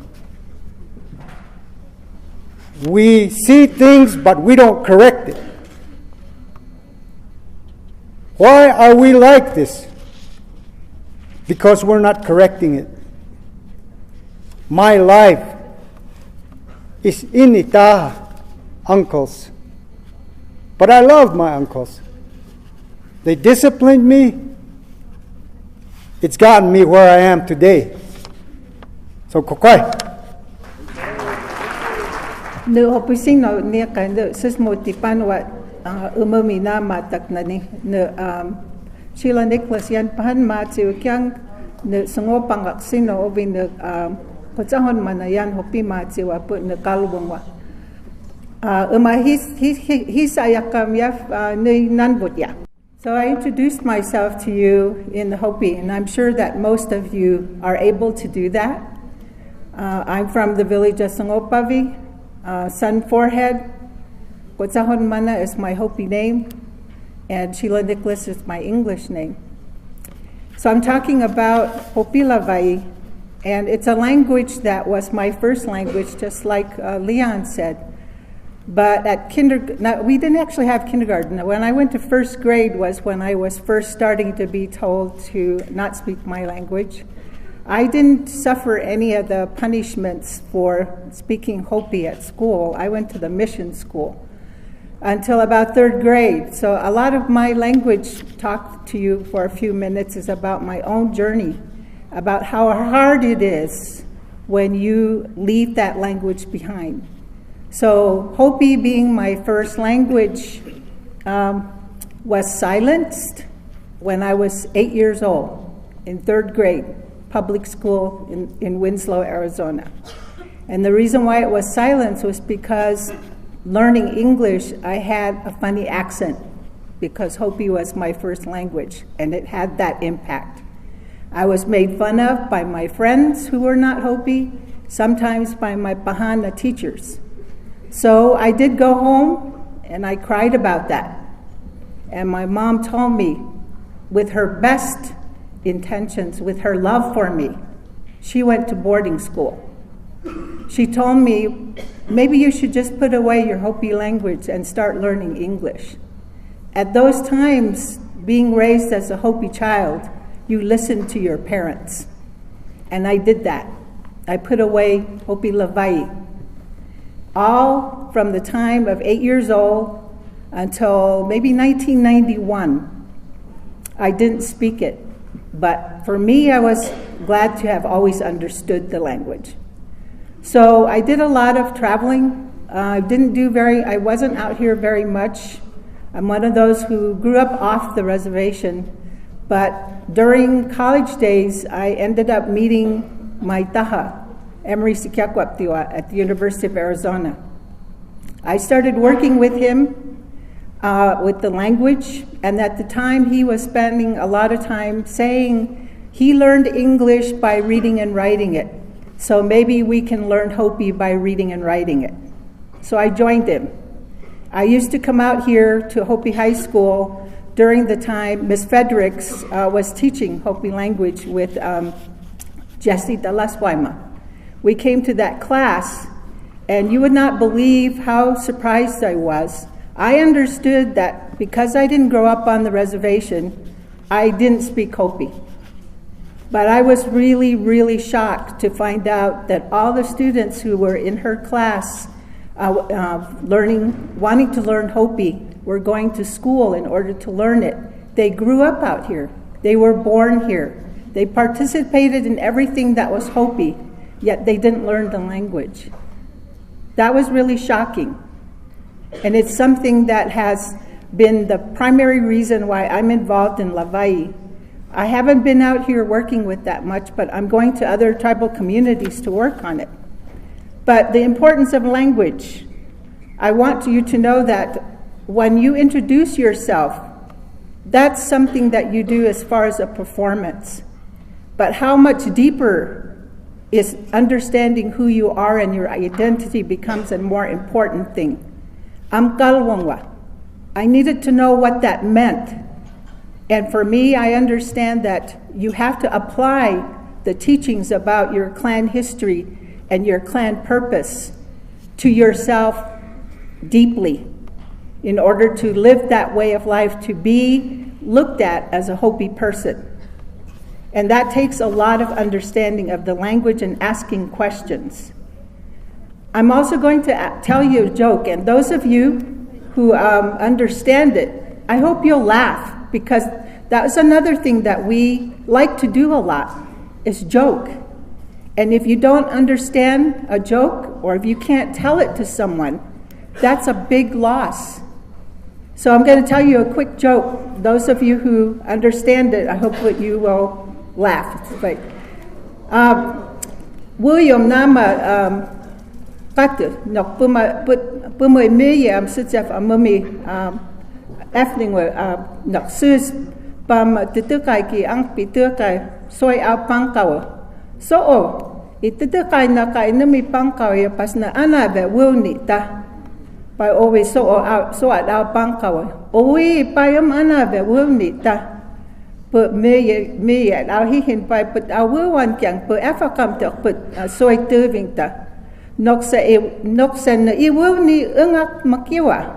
We see things, but we don't correct it. Why are we like this? Because we're not correcting it. My life is inita uncles. But I love my uncles. They disciplined me. It's gotten me where I am today. So kokoi. No hopusing no near kind of sis motipan what umamina matak nani no Sheila Nicholas yan pahan matsu kyang no sango pangaksin no obin no Kotsahon manayan Hopi matsu wa put no kalubong wa. He's ayakam yaf nanbut ya. So I introduced myself to you in the Hopi, and I'm sure that most of you are able to do that. I'm from the village of Sangopavi, Sun Forehead. Kotsahon Mana is my Hopi name, and Sheila Nicholas is my English name. So I'm talking about Hopi Lavai, and it's a language that was my first language, just like Leon said. But at kindergarten, we didn't actually have kindergarten. When I went to first grade was when I was first starting to be told to not speak my language. I didn't suffer any of the punishments for speaking Hopi at school. I went to the mission school until about third grade. So a lot of my language talk to you for a few minutes is about my own journey, about how hard it is when you leave that language behind. So Hopi, being my first language, was silenced when I was 8 years old in third grade, public school in Winslow, Arizona. And the reason why it was silenced was because learning English, I had a funny accent because Hopi was my first language, and it had that impact. I was made fun of by my friends who were not Hopi, sometimes by my Pahana teachers. So I did go home and I cried about that. And my mom told me, with her best intentions, with her love for me, she went to boarding school. She told me, maybe you should just put away your Hopi language and start learning English. At those times, being raised as a Hopi child, you listen to your parents. And I did that. I put away Hopi Lavai. All from the time of 8 years old until maybe 1991. I didn't speak it. But for me, I was glad to have always understood the language. So I did a lot of traveling. I wasn't out here very much. I'm one of those who grew up off the reservation. But during college days, I ended up meeting my taha, Emery Sikiakwaptiwa, at the University of Arizona. I started working with him with the language, and at the time he was spending a lot of time saying he learned English by reading and writing it. So maybe we can learn Hopi by reading and writing it. So I joined him. I used to come out here to Hopi High School during the time Miss Fredericks was teaching Hopi language with Jesse Dalaswaima. We came to that class, and you would not believe how surprised I was. I understood that because I didn't grow up on the reservation, I didn't speak Hopi. But I was really, really shocked to find out that all the students who were in her class wanting to learn Hopi were going to school in order to learn it. They grew up out here. They were born here. They participated in everything that was Hopi, yet they didn't learn the language. That was really shocking. And it's something that has been the primary reason why I'm involved in Lavai. I haven't been out here working with that much, but I'm going to other tribal communities to work on it. But the importance of language, I want you to know that when you introduce yourself, that's something that you do as far as a performance. But how much deeper is understanding who you are and your identity becomes a more important thing. Amkalwangwa. I needed to know what that meant. And for me, I understand that you have to apply the teachings about your clan history and your clan purpose to yourself deeply in order to live that way of life, to be looked at as a Hopi person. And that takes a lot of understanding of the language and asking questions. I'm also going to tell you a joke, and those of you who understand it, I hope you'll laugh, because that's another thing that we like to do a lot, is joke. And if you don't understand a joke, or if you can't tell it to someone, that's a big loss. So I'm going to tell you a quick joke. Those of you who understand it, I hope that you will laugh. It's like, William Nama Katu, nok puma me am sitsef amumi efning nok sus pam titukai ki ang pitukai soy au pangkau. So ititukai na kai nami pangkau ya pas na ana be wilni ta. By always so at our pangkau. Owi payam ana be wilni ta. Put me at our hihin by put our will one kyang put afakam to put soy turving ta. Noksen na iwil ni ungak makiwa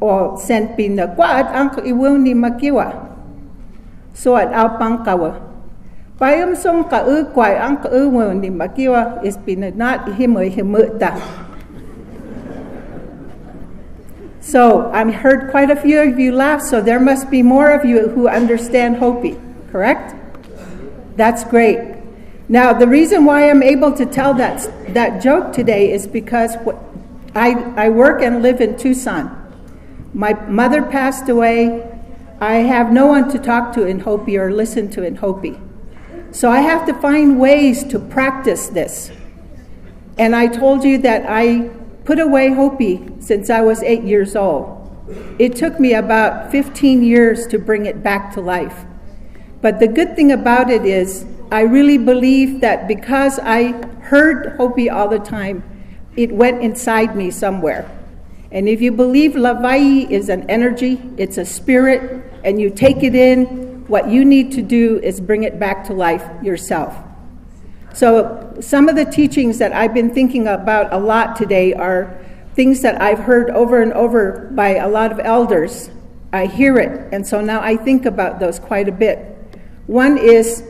o sen pin na kwaad ang iwil ni makiwa so at au pangkawa payam song ka kwai ang iwil ni makiwa is pin not himuta. So I heard quite a few of you laugh, so there must be more of you who understand Hopi, correct? That's great. Now, the reason why I'm able to tell that joke today is because I work and live in Tucson. My mother passed away. I have no one to talk to in Hopi or listen to in Hopi. So I have to find ways to practice this. And I told you that I put away Hopi since I was 8 years old. It took me about 15 years to bring it back to life. But the good thing about it is I really believe that because I heard Hopi all the time, it went inside me somewhere. And if you believe Lavai is an energy, it's a spirit, and you take it in, what you need to do is bring it back to life yourself. So some of the teachings that I've been thinking about a lot today are things that I've heard over and over by a lot of elders. I hear it, and so now I think about those quite a bit. One is,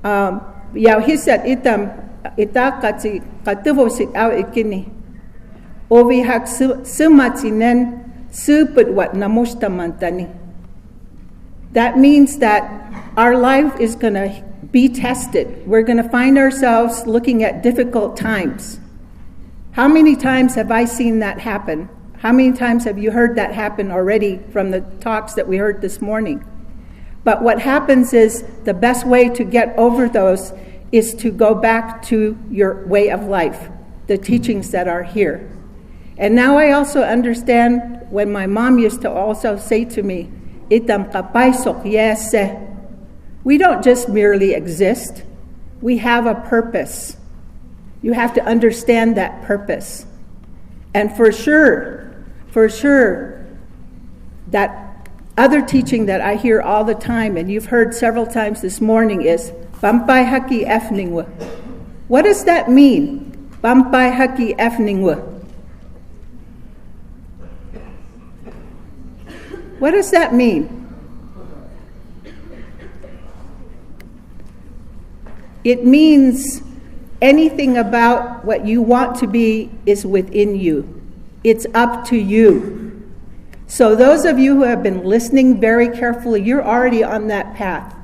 Yauhisat itam itakati katuvosit au ikini. Ovi hak sumatinen suput wat namusta mantani. That means that our life is going to be tested. We're going to find ourselves looking at difficult times. How many times have I seen that happen? How many times have you heard that happen already from the talks that we heard this morning? But what happens is the best way to get over those is to go back to your way of life, the teachings that are here. And now I also understand when my mom used to also say to me, "Itam kapaisok yese." We don't just merely exist. We have a purpose. You have to understand that purpose. And for sure, that other teaching that I hear all the time, and you've heard several times this morning, is Bampai haki efningwa. What does that mean? Bampai haki efningwa. What does that mean? It means anything about what you want to be is within you. It's up to you. So those of you who have been listening very carefully, you're already on that path.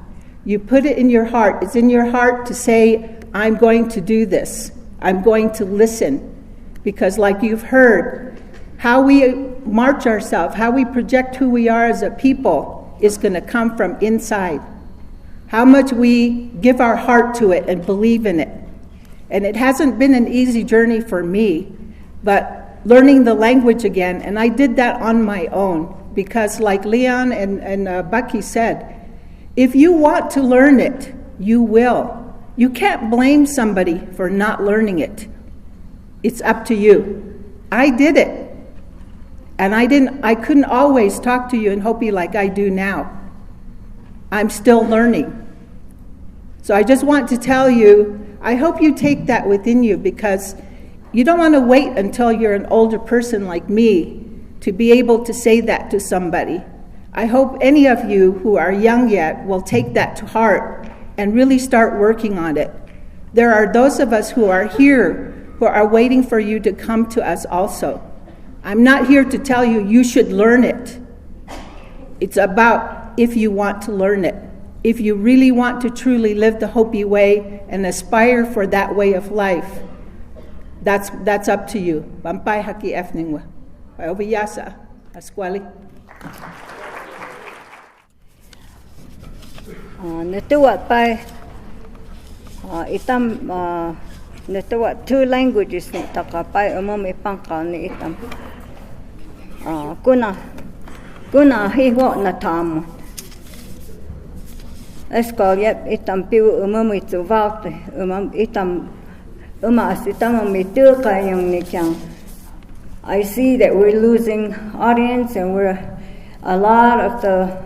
You put it in your heart. It's in your heart to say, I'm going to do this. I'm going to listen. Because like you've heard, how we march ourselves, how we project who we are as a people is going to come from inside. How much we give our heart to it and believe in it. And it hasn't been an easy journey for me, but learning the language again, and I did that on my own, because like Leon and Bucky said, if you want to learn it, you will. You can't blame somebody for not learning it. It's up to you. I did it. And I couldn't always talk to you in Hopi like I do now. I'm still learning. So I just want to tell you, I hope you take that within you, because you don't want to wait until you're an older person like me to be able to say that to somebody. I hope any of you who are young yet will take that to heart and really start working on it. There are those of us who are here who are waiting for you to come to us also. I'm not here to tell you you should learn it. It's about if you want to learn it. If you really want to truly live the Hopi way and aspire for that way of life, that's up to you. Bampai haki efningwa. Paobiyasa, askwali. Natuwa pai itam natuwa 2 languages ni takapai umami pangkal ni itam. Kuna hiwo na tamu. Eskal yep itam piu umami tuvate itam asitam mi tilka yung nikyang. I see that we're losing audience, and we're a lot of the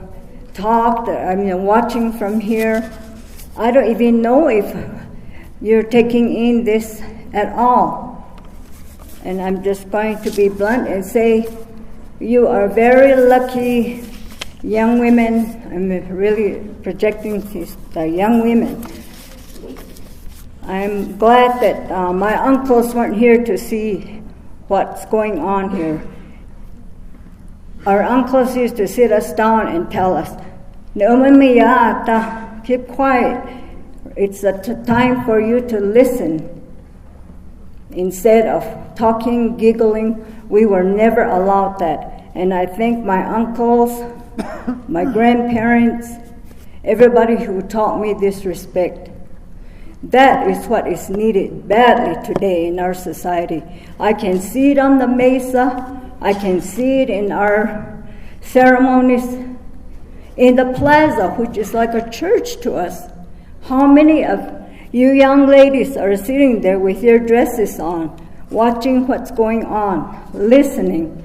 talk that I'm watching from here. I don't even know if you're taking in this at all. And I'm just going to be blunt and say, you are very lucky young women. I'm really projecting the young women. I'm glad that my uncles weren't here to see what's going on here. Our uncles used to sit us down and tell us, keep quiet. It's a time for you to listen. Instead of talking, giggling, we were never allowed that. And I thank my uncles, my grandparents, everybody who taught me this respect. That is what is needed badly today in our society. I can see it on the mesa. I can see it in our ceremonies. In the plaza, which is like a church to us. How many of you young ladies are sitting there with your dresses on, watching what's going on, listening?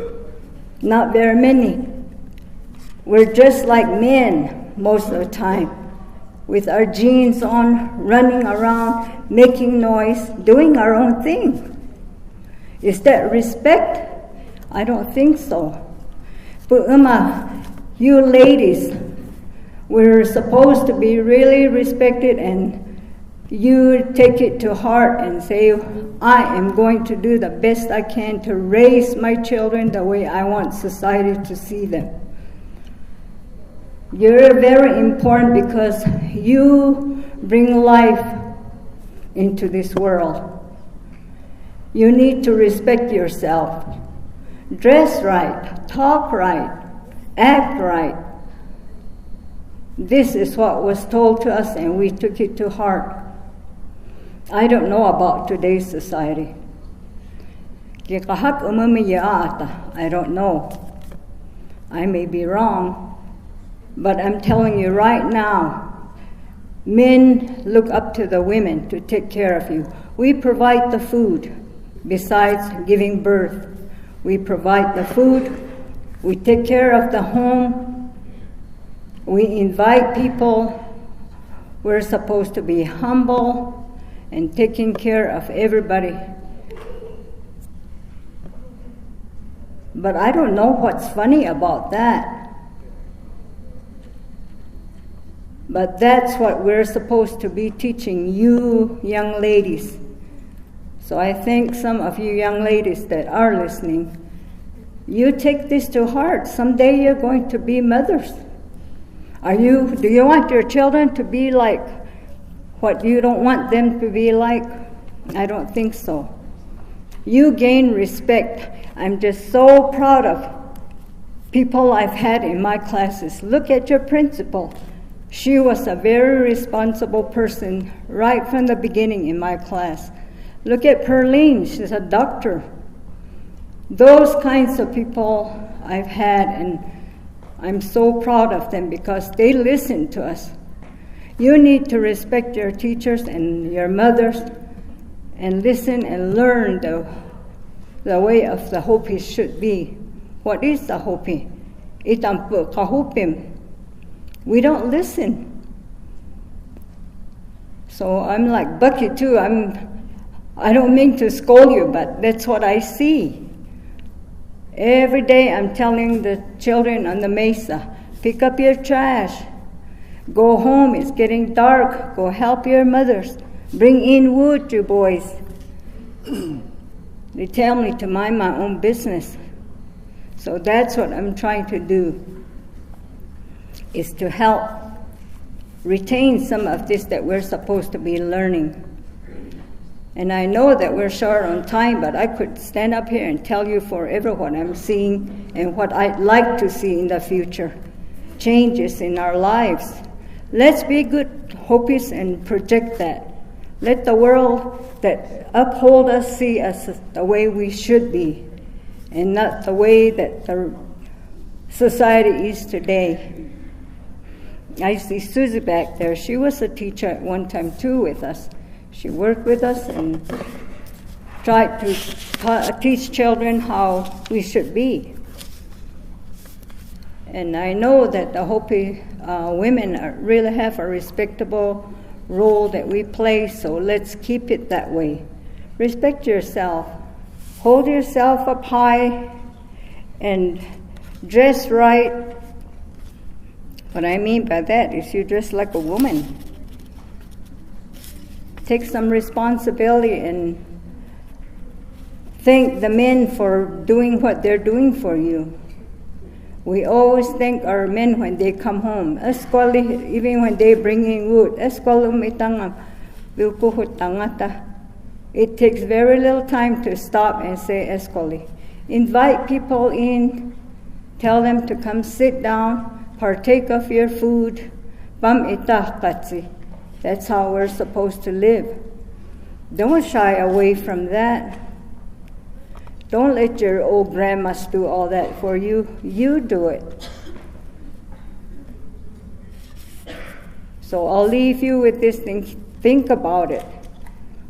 Not very many. We're just like men most of the time, with our jeans on, running around, making noise, doing our own thing. Is that respect? I don't think so. But you ladies, we're supposed to be really respected, and you take it to heart and say, I am going to do the best I can to raise my children the way I want society to see them. You're very important because you bring life into this world. You need to respect yourself. Dress right, talk right, act right. This is what was told to us, and we took it to heart. I don't know about today's society. I don't know. I may be wrong, but I'm telling you right now, men look up to the women to take care of you. We provide the food besides giving birth. We provide the food, we take care of the home, we invite people. We're supposed to be humble and taking care of everybody. But I don't know what's funny about that. But that's what we're supposed to be teaching you young ladies. So I think some of you young ladies that are listening, you take this to heart. Someday you're going to be mothers. Do you want your children to be like what you don't want them to be like? I don't think so. You gain respect. I'm just so proud of people I've had in my classes. Look at your principal. She was a very responsible person right from the beginning in my class. Look at Perlene, she's a doctor. Those kinds of people I've had, and I'm so proud of them because they listen to us. You need to respect your teachers and your mothers and listen and learn the way of the Hopi should be. What is the Hopi? Itampu kahupim. We don't listen. So I'm like Bucky too. I don't mean to scold you, but that's what I see. Every day I'm telling the children on the mesa, pick up your trash. Go home, it's getting dark. Go help your mothers. Bring in wood, you boys. They tell me to mind my own business. So that's what I'm trying to do, is to help retain some of this that we're supposed to be learning. And I know that we're short on time, but I could stand up here and tell you forever what I'm seeing and what I'd like to see in the future. Changes in our lives. Let's be good Hopis and project that. Let the world that uphold us see us the way we should be and not the way that the society is today. I see Susie back there. She was a teacher at one time too with us. She worked with us and tried to teach children how we should be. And I know that the Hopi women really have a respectable role that we play, so let's keep it that way. Respect yourself. Hold yourself up high and dress right. What I mean by that is you dress like a woman. Take some responsibility and thank the men for doing what they're doing for you. We always thank our men when they come home. Even when they bring in wood. It takes very little time to stop and say escoli. Invite people in. Tell them to come sit down. Partake of your food. That's how we're supposed to live. Don't shy away from that. Don't let your old grandmas do all that for you. You do it. So I'll leave you with this thing. Think about it.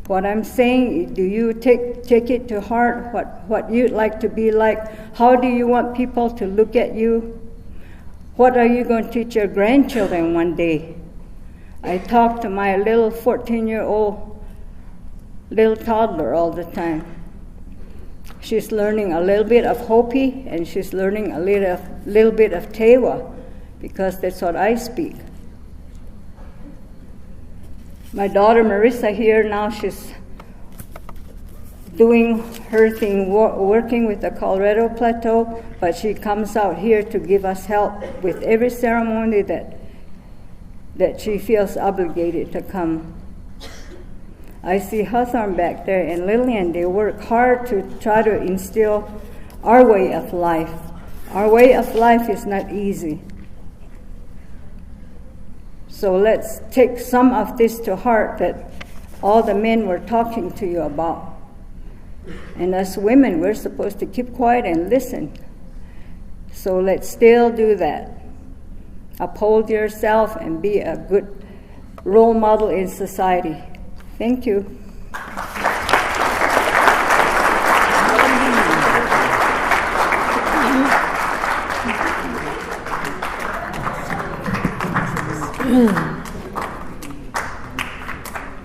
What I'm saying, do you take it to heart, what you'd like to be like? How do you want people to look at you? What are you going to teach your grandchildren one day? I talk to my little 14-year-old little toddler all the time. She's learning a little bit of Hopi, and she's learning a little bit of Tewa, because that's what I speak. My daughter Marissa here now, she's doing her thing, working with the Colorado Plateau, but she comes out here to give us help with every ceremony that she feels obligated to come. I see Hawthorne back there and Lillian, they work hard to try to instill our way of life. Our way of life is not easy. So let's take some of this to heart that all the men were talking to you about. And as women, we're supposed to keep quiet and listen. So let's still do that. Uphold yourself and be a good role model in society. Thank you.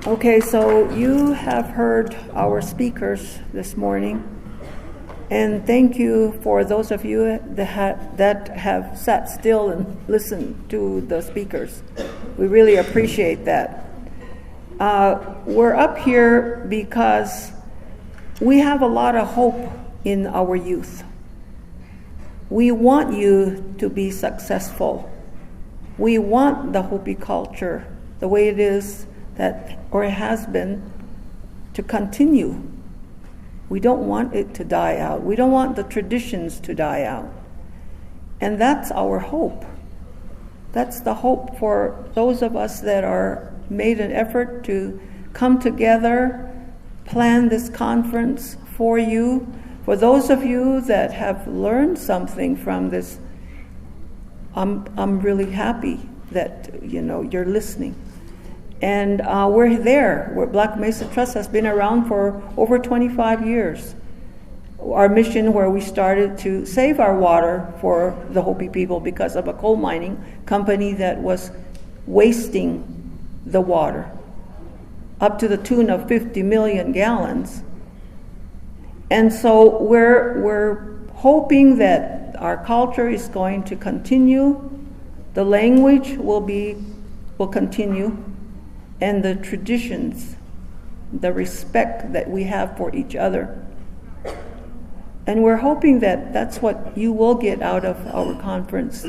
Okay, so you have heard our speakers this morning, and thank you for those of you that have sat still and listened to the speakers. We really appreciate that. We're up here because we have a lot of hope in our youth. We want you to be successful. We want the Hopi culture, the way it is, or it has been, to continue. We don't want it to die out. We don't want the traditions to die out. And that's our hope. That's the hope for those of us that are made an effort to come together, plan this conference for you. For those of you that have learned something from this, I'm really happy that you're listening. And we're there. Black Mesa Trust has been around for over 25 years. Our mission, where we started to save our water for the Hopi people because of a coal mining company that was wasting the water up to the tune of 50 million gallons. And so we're hoping that our culture is going to continue, the language will continue, and the traditions, the respect that we have for each other. And we're hoping that that's what you will get out of our conference.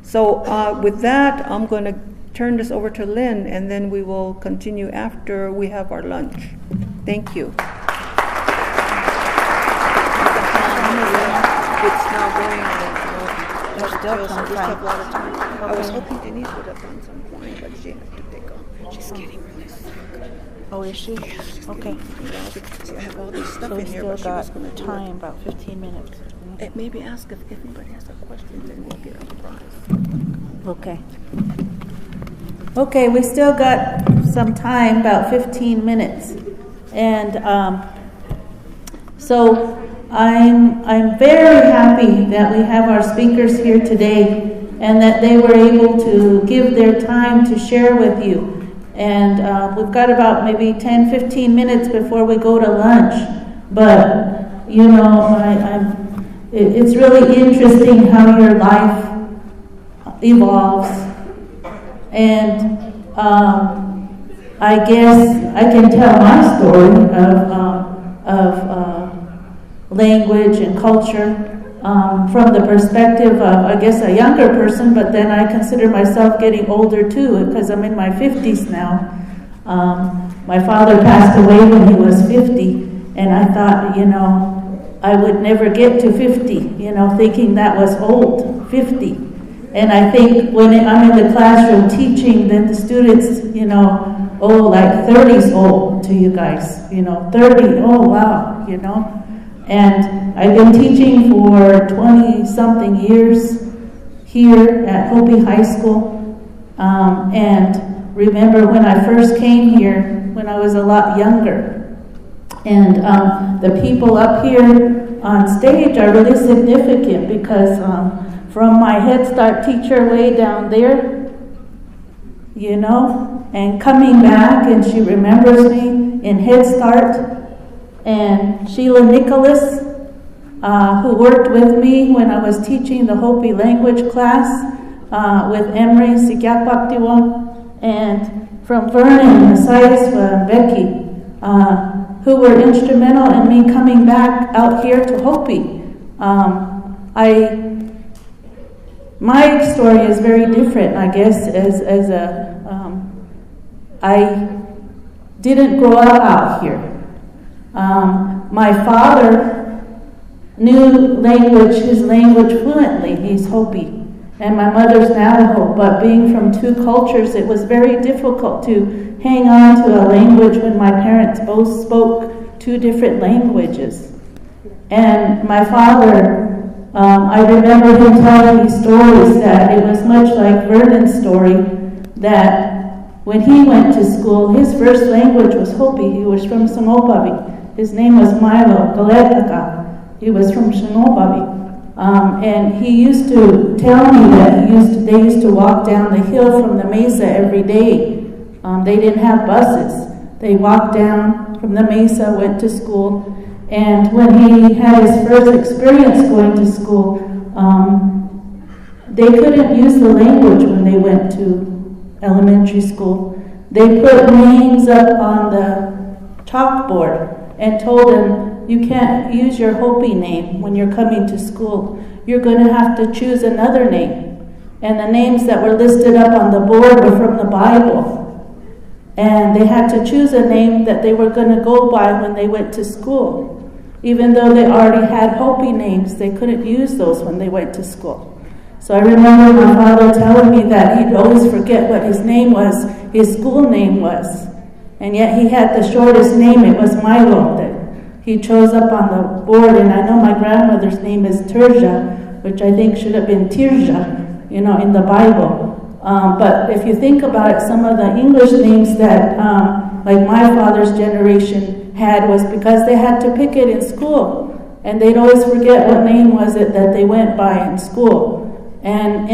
So with that, I'm going to turn this over to Lynn, and then we will continue after we have our lunch. Thank you. It's now going on. We still have a lot of time. Okay. I was hoping Denise would have done some wine, but she had to take off. She's getting really sick. Oh, is she? Okay. Because I have all this stuff So we in here, still but she was got going to time, about 15 minutes. maybe ask if anybody has a question, then we'll get a prize. Okay. Okay, we still got some time, about 15 minutes. And so I'm very happy that we have our speakers here today and that they were able to give their time to share with you. And we've got about maybe 10, 15 minutes before we go to lunch. But, you know, it's really interesting how your life evolves. And I guess I can tell my story of language and culture from the perspective of, I guess, a younger person, but then I consider myself getting older too, because I'm in my 50s now. My father passed away when he was 50, and I thought, you know, I would never get to 50, you know, thinking that was old, 50. And I think when I'm in the classroom teaching, then the students, you know, oh, like 30's old to you guys, you know, 30, oh, wow, you know. And I've been teaching for 20-something years here at Hopi High School. And remember when I first came here, when I was a lot younger. And the people up here on stage are really significant because from my Head Start teacher way down there, you know, and coming back, and she remembers me in Head Start, and Sheila Nicholas, who worked with me when I was teaching the Hopi language class with Emery Sigyapaktiwa, and from Vernon, Masaiswa, and Becky, who were instrumental in me coming back out here to Hopi. My story is very different, I guess, as I didn't grow up out here. My father knew his language fluently. He's Hopi, and my mother's Navajo, but being from two cultures, it was very difficult to hang on to a language when my parents both spoke two different languages. And my father, I remember him telling me stories that it was much like Vernon's story, that when he went to school, his first language was Hopi. He was from Samopavi. His name was Milo Galetaka. He was from Shinobavi. And he used to tell me that they used to walk down the hill from the mesa every day. They didn't have buses. They walked down from the mesa, went to school. And when he had his first experience going to school, they couldn't use the language when they went to elementary school. They put names up on the chalkboard and told him, you can't use your Hopi name when you're coming to school. You're going to have to choose another name. And the names that were listed up on the board were from the Bible. And they had to choose a name that they were going to go by when they went to school. Even though they already had Hopi names, they couldn't use those when they went to school. So I remember my father telling me that he'd always forget what his name was, his school name was. And yet he had the shortest name. It was Milo that he chose up on the board. And I know my grandmother's name is Terja, which I think should have been Tirja, you know, in the Bible. But if you think about it, some of the English names that, like my father's generation had, was because they had to pick it in school. And they'd always forget what name was it that they went by in school. And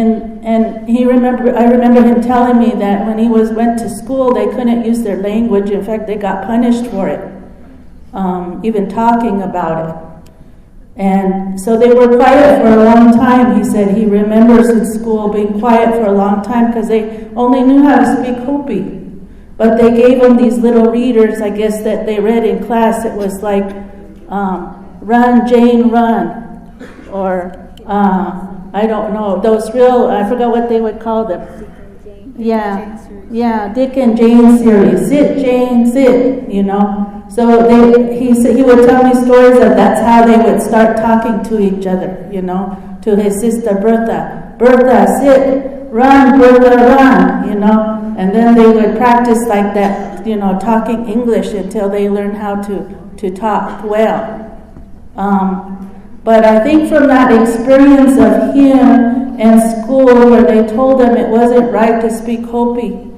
I remember him telling me that when he went to school, they couldn't use their language. In fact, they got punished for it, even talking about it. And so they were quiet for a long time. He said he remembers in school being quiet for a long time because they only knew how to speak Hopi. But they gave them these little readers, I guess, that they read in class. It was like, Run, Jane, Run, or I don't know, those real, I forgot what they would call them. Yeah, Dick and Jane series. Sit, Jane, sit, you know. So he would tell me stories that that's how they would start talking to each other, you know, to his sister Bertha. Bertha, sit, run, Bertha, run, you know. And then they would practice like that, you know, talking English until they learned how to talk well. But I think from that experience of him and school where they told him it wasn't right to speak Hopi,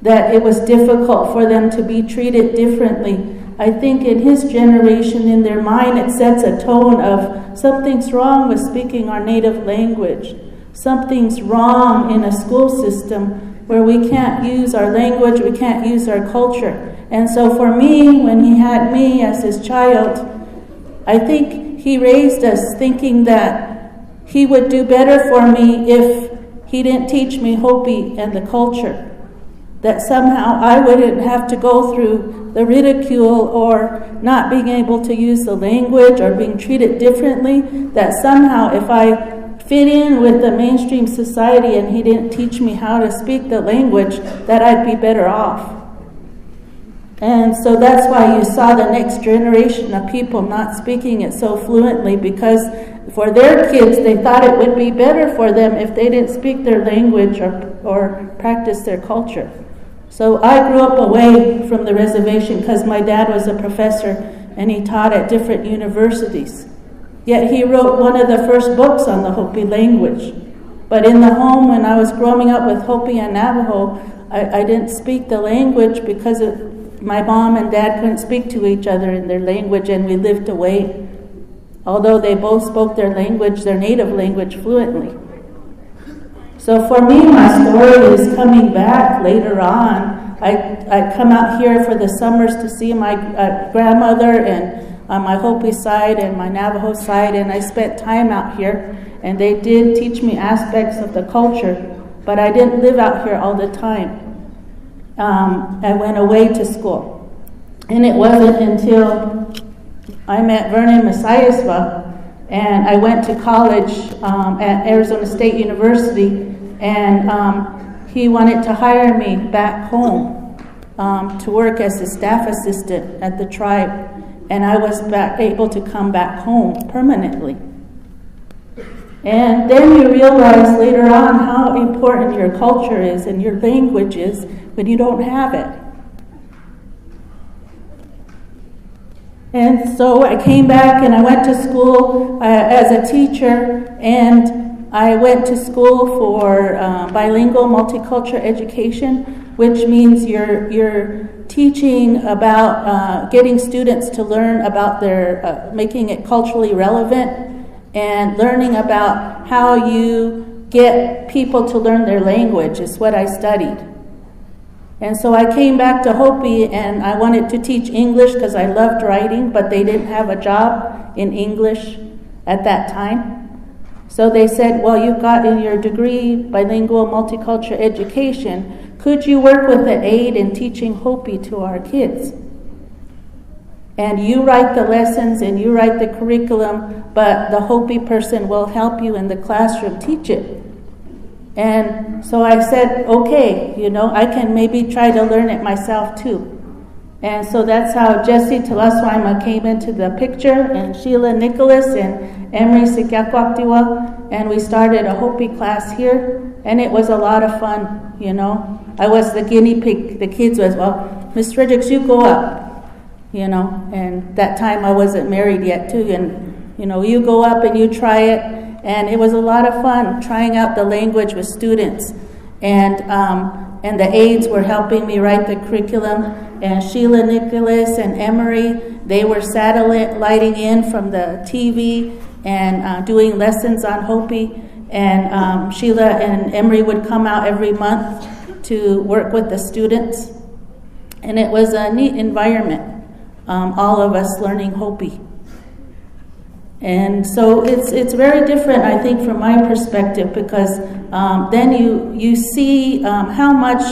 that it was difficult for them to be treated differently, I think in his generation, in their mind, it sets a tone of something's wrong with speaking our native language. Something's wrong in a school system where we can't use our language, we can't use our culture. And so for me, when he had me as his child, I think he raised us thinking that he would do better for me if he didn't teach me Hopi and the culture. That somehow I wouldn't have to go through the ridicule or not being able to use the language or being treated differently. That somehow if I fit in with the mainstream society and he didn't teach me how to speak the language, that I'd be better off. And so that's why you saw the next generation of people not speaking it so fluently, because for their kids, they thought it would be better for them if they didn't speak their language or practice their culture. So I grew up away from the reservation because my dad was a professor and he taught at different universities. Yet he wrote one of the first books on the Hopi language. But in the home, when I was growing up with Hopi and Navajo, I didn't speak the language because my mom and dad couldn't speak to each other in their language, and we lived away. Although they both spoke their language, their native language, fluently. So for me, my story is coming back later on. I come out here for the summers to see my grandmother and on my Hopi side and my Navajo side, and I spent time out here, and they did teach me aspects of the culture, but I didn't live out here all the time. I went away to school, and it wasn't until I met Vernon Messiasva, and I went to college at Arizona State University, and he wanted to hire me back home to work as a staff assistant at the tribe, and I was able to come back home permanently. And then you realize later on how important your culture is and your language is when you don't have it. And so I came back and I went to school as a teacher, and I went to school for bilingual multicultural education, which means you're teaching about getting students to learn about their, making it culturally relevant, and learning about how you get people to learn their language is what I studied. And so I came back to Hopi, and I wanted to teach English because I loved writing, but they didn't have a job in English at that time. So they said, well, you've got in your degree bilingual multicultural education, could you work with the aid in teaching Hopi to our kids? And you write the lessons and you write the curriculum, but the Hopi person will help you in the classroom teach it. And so I said, okay, I can maybe try to learn it myself too. And so that's how Jesse Talaswaima came into the picture, and Sheila Nicholas and Emery Sikiakwaktiwa, and we started a Hopi class here, and it was a lot of fun, I was the guinea pig. The kids was, well, Miss Fredericks, you go up. And that time I wasn't married yet too, and you go up and you try it, and it was a lot of fun trying out the language with students, and the aides were helping me write the curriculum, and Sheila Nicholas and Emery, they were satelliting in from the TV and doing lessons on Hopi, and Sheila and Emery would come out every month to work with the students, and it was a neat environment. All of us learning Hopi. And so it's very different, I think, from my perspective, because then you see how much,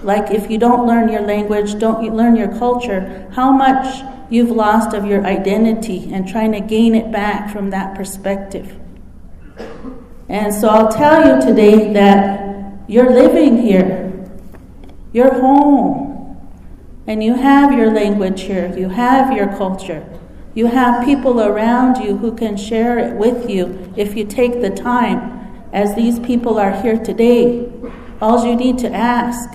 like if you don't learn your language, don't you learn your culture, how much you've lost of your identity and trying to gain it back from that perspective. And so I'll tell you today that you're living here. You're home. And you have your language here, you have your culture, you have people around you who can share it with you if you take the time, as these people are here today. All you need to ask,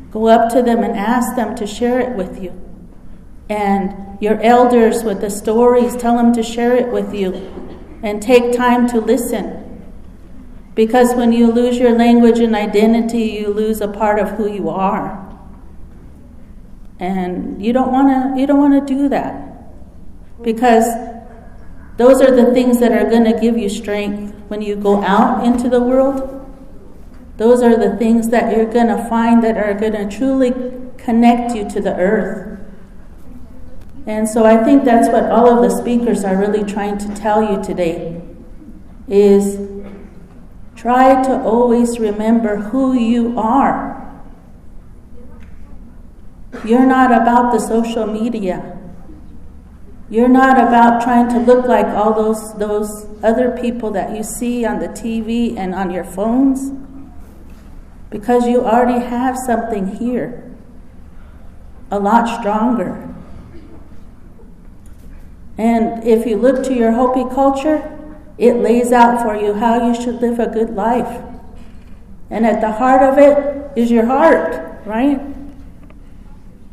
go up to them and ask them to share it with you. And your elders with the stories, tell them to share it with you, and take time to listen. Because when you lose your language and identity, you lose a part of who you are. And you don't want to do that, because those are the things that are going to give you strength when you go out into the world. Those are the things that you're going to find that are going to truly connect you to the earth. And so I think that's what all of the speakers are really trying to tell you today, is try to always remember who you are. You're not about the social media. You're not about trying to look like all those other people that you see on the TV and on your phones, because you already have something here, a lot stronger. And if you look to your Hopi culture, it lays out for you how you should live a good life. And at the heart of it is your heart, right?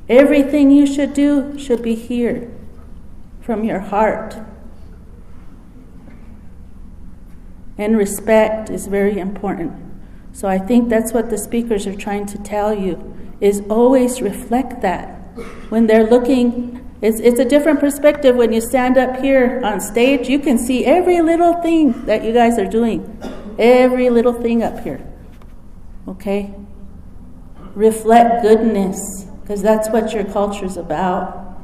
Everything you should do should be here from your heart. And respect is very important. So I think that's what the speakers are trying to tell you, is always reflect that. When they're looking, it's a different perspective when you stand up here on stage. You can see every little thing that you guys are doing. Every little thing up here. Okay? Reflect goodness, because that's what your culture's about.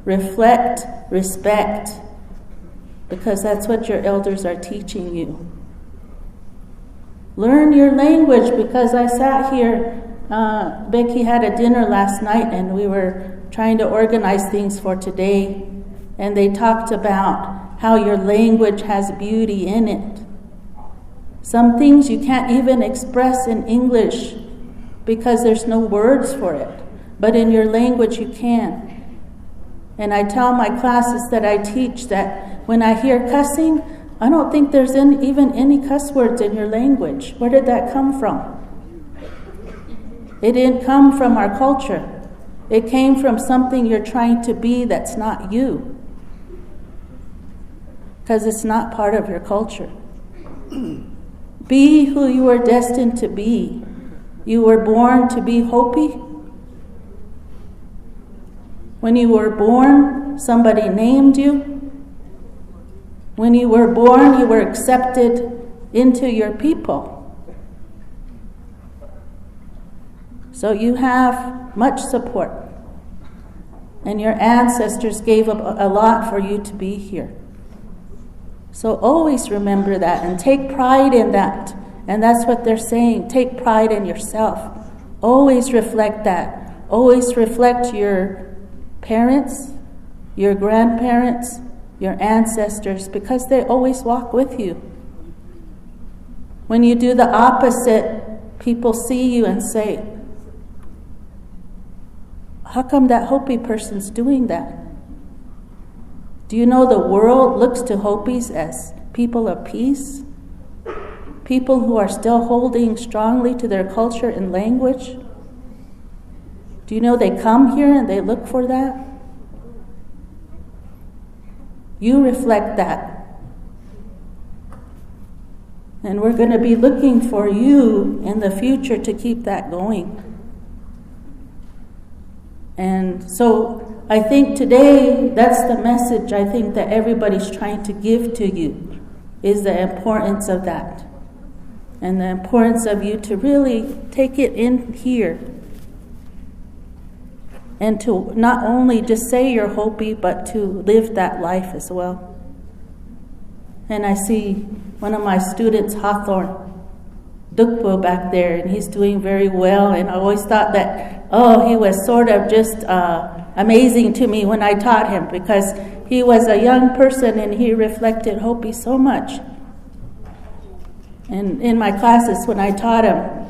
Reflect respect, because that's what your elders are teaching you. Learn your language, because I sat here, Becky had a dinner last night and we were trying to organize things for today, and they talked about how your language has beauty in it. Some things you can't even express in English because there's no words for it, but in your language you can. And I tell my classes that I teach that when I hear cussing, I don't think there's even any cuss words in your language. Where did that come from? It didn't come from our culture. It came from something you're trying to be that's not you, because it's not part of your culture. Be who you were destined to be. You were born to be Hopi. When you were born, somebody named you. When you were born, you were accepted into your people. So you have much support. And your ancestors gave up a lot for you to be here. So always remember that and take pride in that. And that's what they're saying. Take pride in yourself. Always reflect that. Always reflect your parents, your grandparents, your ancestors, because they always walk with you. When you do the opposite, people see you and say, how come that Hopi person's doing that? Do you know the world looks to Hopis as people of peace? People who are still holding strongly to their culture and language? Do you know they come here and they look for that? You reflect that. And we're going to be looking for you in the future to keep that going. And so I think today, that's the message I think that everybody's trying to give to you, is the importance of that. And the importance of you to really take it in here. And to not only just say you're Hopi, but to live that life as well. And I see one of my students, Hawthorne Dukpo, back there, and he's doing very well. And I always thought that, he was sort of just amazing to me when I taught him, because he was a young person and he reflected Hopi so much. And in my classes, when I taught him,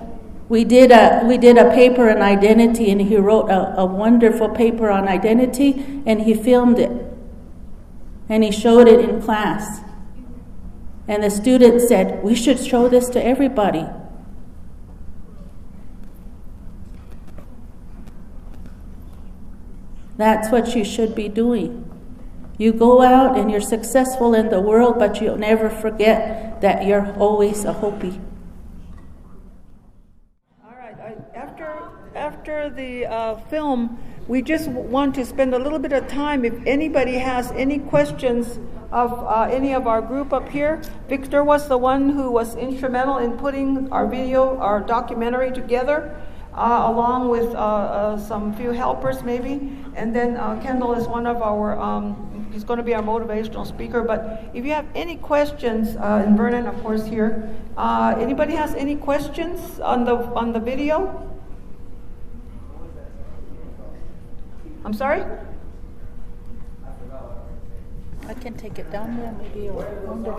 we did a paper on identity, and he wrote a wonderful paper on identity, and he filmed it. And he showed it in class. And the student said, we should show this to everybody. That's what you should be doing. You go out and you're successful in the world, but you'll never forget that you're always a Hopi. All right. After the film, we just want to spend a little bit of time. If anybody has any questions of any of our group up here, Victor was the one who was instrumental in putting our documentary together, along with some few helpers maybe. And then Kendall is one of our, he's going to be our motivational speaker. But if you have any questions, and Vernon, of course, here, anybody has any questions on the video? I'm sorry? I can take it down there, maybe, or under.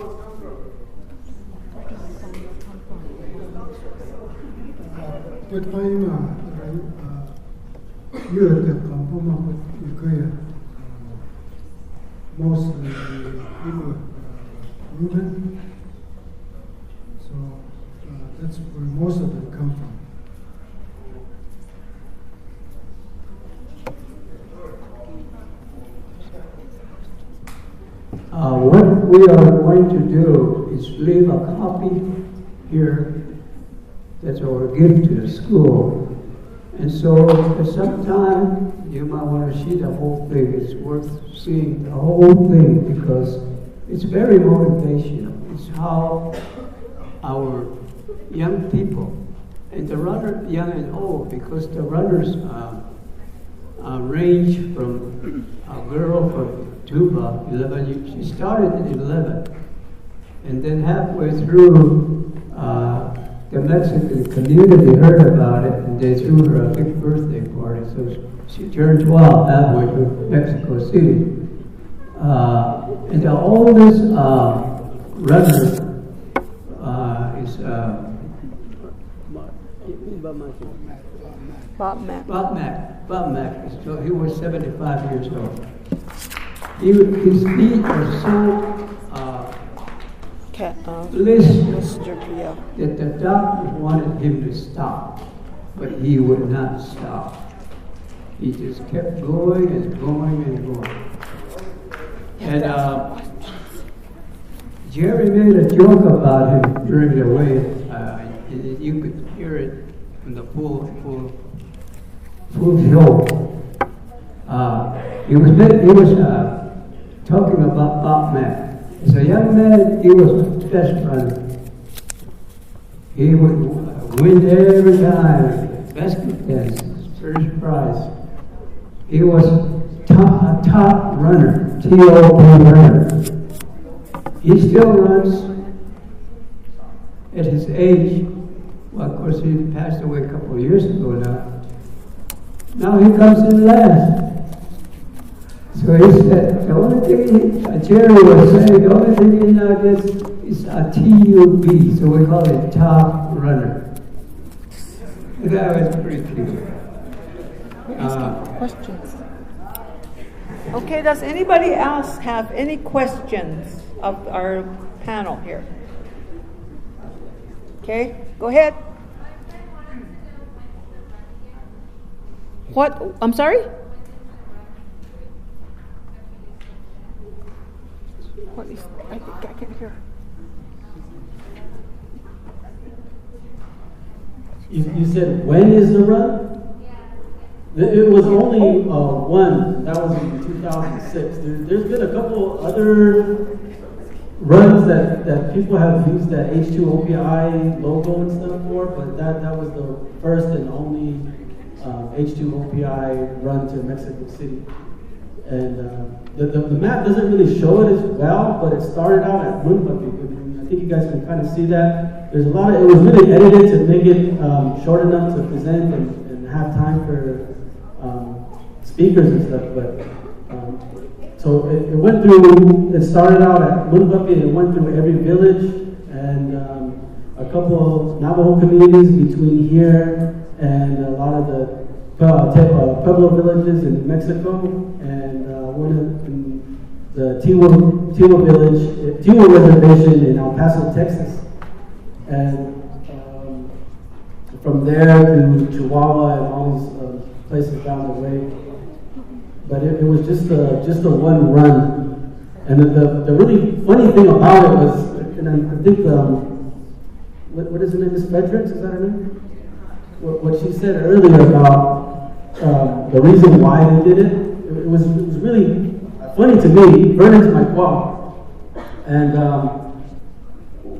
Cái tay mà vừa được làm phong mộc Ukraine, mostly people women, so that's where most of them come from. What we are going to do is leave a copy here. That's our gift to the school. And so at some time, you might want to see the whole thing. It's worth seeing the whole thing because it's very motivational. It's how our young people, and the runner, young and old, because the runners range from a girl from Tuba, 11, she started at 11, and then halfway through, the Mexican community heard about it, and they threw her a big birthday party, so she turned 12 halfway to Mexico City. And the oldest runner is Bob Mack. Bob Mack. So he was 75 years old. His feet were so blistered yeah. that the doctor wanted him to stop, but he would not stop. He just kept going and going and going. And Jerry made a joke about him during the way. You could hear it in the full show. He was talking about Bob Mack. As a young man, he was the best runner. He would win every time, best contest, first prize. He was a top runner, T.O.P. runner. He still runs at his age. Well, of course, he passed away a couple of years ago now. Now he comes in last. So he said, the only thing Jerry was saying, the only thing he now gets is a T.U.B., so we call it top runner. That was pretty cute. Questions? Okay, does anybody else have any questions of our panel here? Okay, go ahead. What? I'm sorry? What is? I can't hear. You said, when is the run? It was only one. That was in 2006. There's been a couple other runs that people have used that H2OPI logo and stuff for, but that was the first and only H2OPI run to Mexico City. And the map doesn't really show it as well, but it started out at Moonbucket. I think you guys can kind of see that. There's a lot of, it was really edited to make it short enough to present and have time for speakers and stuff, but so it went through, it started out at Moonbucket, it went through every village and a couple of Navajo communities between here and a lot of the Pueblo villages in Mexico, and one in the Tiwa village, Tiwa reservation in El Paso, Texas, and from there to Chihuahua and all these places down the way. But it was just a one run, and the really funny thing about it was, and I think what is her name? Miss Fredericks, is that her name? What she said earlier about the reason why they did it. It was really funny to me. Vernon's my quad, and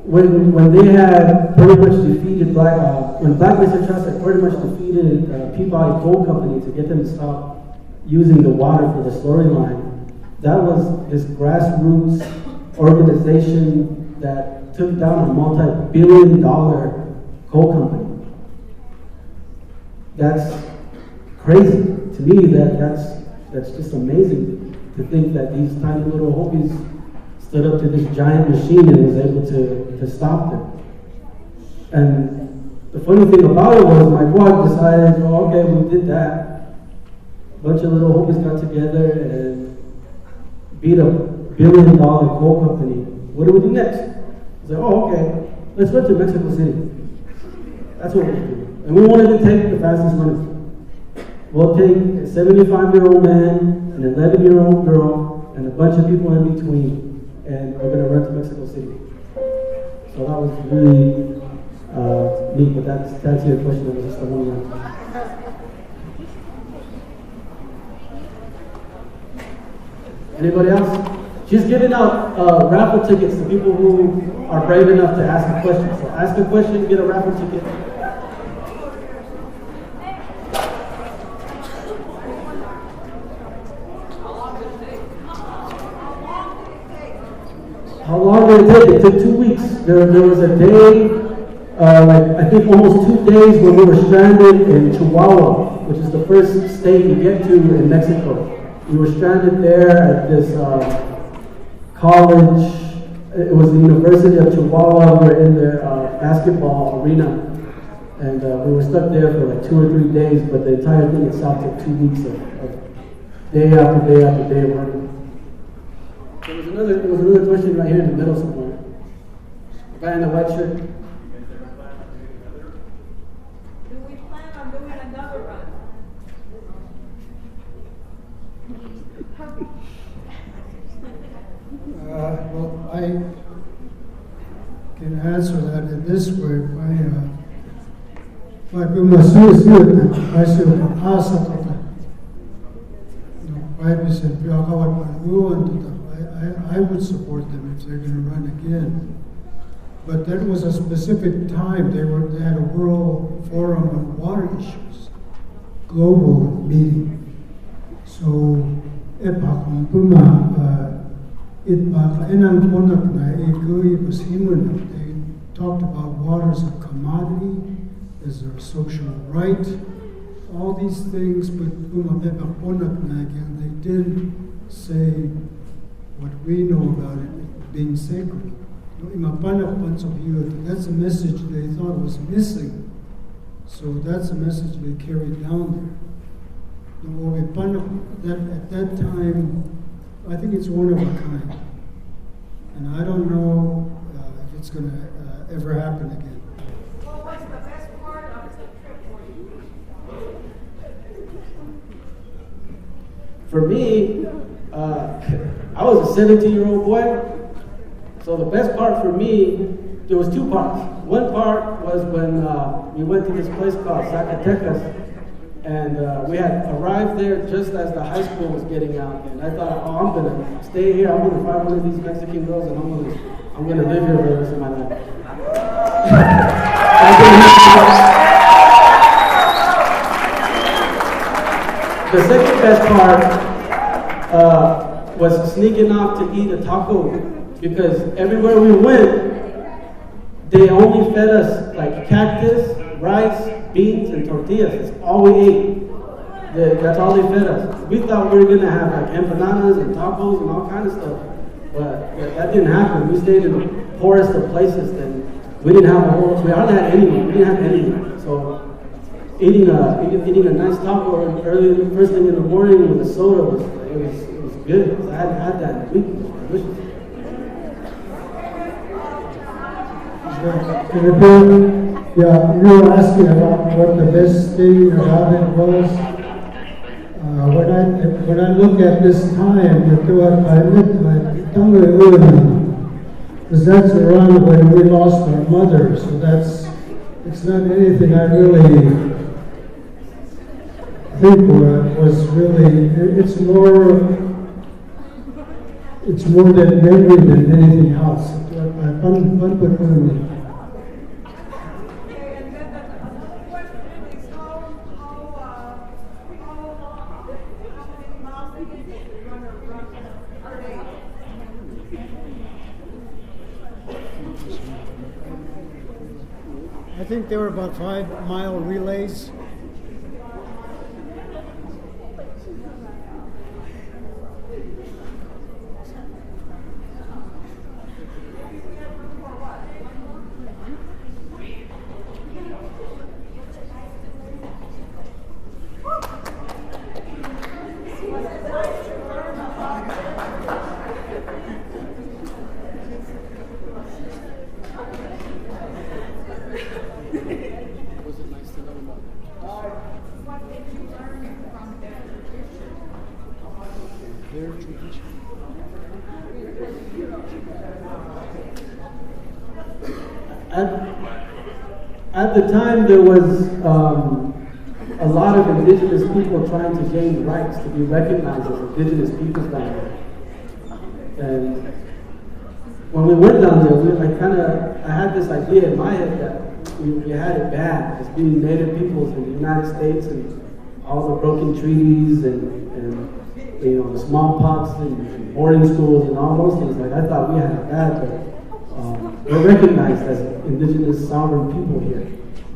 when they had pretty much defeated when Black Mesa Trust had pretty much defeated Peabody Coal Company to get them to stop using the water for the storyline, that was this grassroots organization that took down a multi-billion-dollar coal company. That's crazy to me. That's just amazing to think that these tiny little Hopis stood up to this giant machine and was able to stop them. And the funny thing about it was my quad decided, oh, okay, we did that. A bunch of little Hopis got together and beat a $1 billion coal company. What do we do next? I said, oh, okay, let's go to Mexico City. That's what we'll do. And we wanted to take the fastest runners. We'll take a 75-year-old man, an 11-year-old girl, and a bunch of people in between. and we're going to run to Mexico City. So that was really neat, but to answer your question, it was just a one run. Anybody else? She's giving out raffle tickets to people who are brave enough to ask a question. So ask a question, get a raffle ticket. How long did it take? It took 2 weeks. There was a day, I think almost 2 days when we were stranded in Chihuahua, which is the first state you get to in Mexico. We were stranded there at this college. It was the University of Chihuahua. We were in their basketball arena. And we were stuck there for like 2 or 3 days, but the entire thing itself took 2 weeks of day after day after day of working. There was another question right here in the middle somewhere. Guy in the white shirt. Do we plan on doing another run? Well, I can answer that in this way. I would support them if they're going to run again. But that was a specific time. They had a World Forum on Water Issues, global meeting. So, they talked about water as a commodity, as a social right, all these things, but they didn't say what we know about it being sacred. That's a message they thought was missing. So that's a message they carried down there. At that time, I think it's one of a kind. And I don't know if it's going to ever happen again. What was the best part of the trip for you? For me, I was a 17-year-old boy. So the best part for me, there was 2 parts. One part was when we went to this place called Zacatecas, and we had arrived there just as the high school was getting out. And I thought, I'm gonna stay here. I'm gonna find one of these Mexican girls, and I'm gonna live here for the rest of my life. The second best part was sneaking off to eat a taco, because everywhere we went, they only fed us like cactus, rice, beans, and tortillas. That's all we ate. That's all they fed us. We thought we were going to have like empanadas and tacos and all kinds of stuff, but that didn't happen. We stayed in the poorest of places, and we didn't have we hardly had anything. We didn't have anything. So eating a nice taco early, first thing in the morning with a soda was good. So I hadn't had that in a week. It was delicious. Yeah, you were asking about what the best thing about it was. When I look at this time, because that's around when we lost our mother, so it's not anything I really think was really. It's more than memory than anything else. I think they were about 5-mile relays. the time there was a lot of indigenous people trying to gain rights to be recognized as indigenous peoples down there. And when we went down there, I had this idea in my head that we had it bad as being native peoples in the United States and all the broken treaties and the smallpox and boarding schools and all those things. Like I thought we had it bad, but we're recognized as indigenous sovereign people here.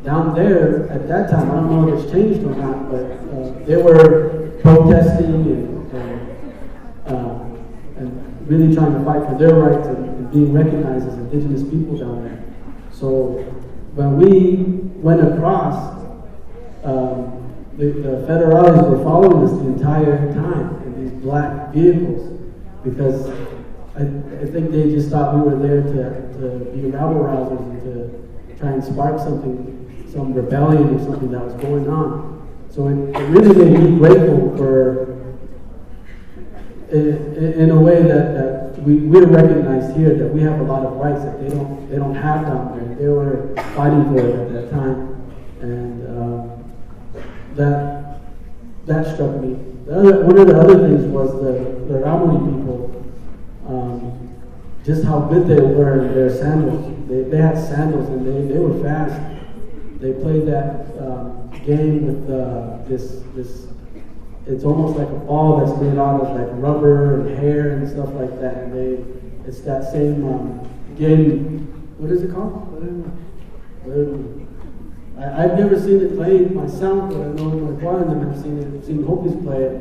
Down there at that time, I don't know if it's changed or not, but they were protesting and really trying to fight for their rights and being recognized as indigenous people down there. So when we went across, the federales were following us the entire time in these black vehicles because I think they just thought we were there to be rabble rousers and to try and spark some rebellion or something that was going on. So it really made me grateful for, in a way that we're recognized here that we have a lot of rights that they don't have down there. They were fighting for it at that time, and that struck me. One of the other things was the Ramoni people, just how good they were in their sandals. They had sandals and they were fast. They played that game with this. It's almost like a ball that's made out of like rubber and hair and stuff like that. And it's that same game. What is it called? I've never seen it played myself, but I know my father and them have seen Hopis play it.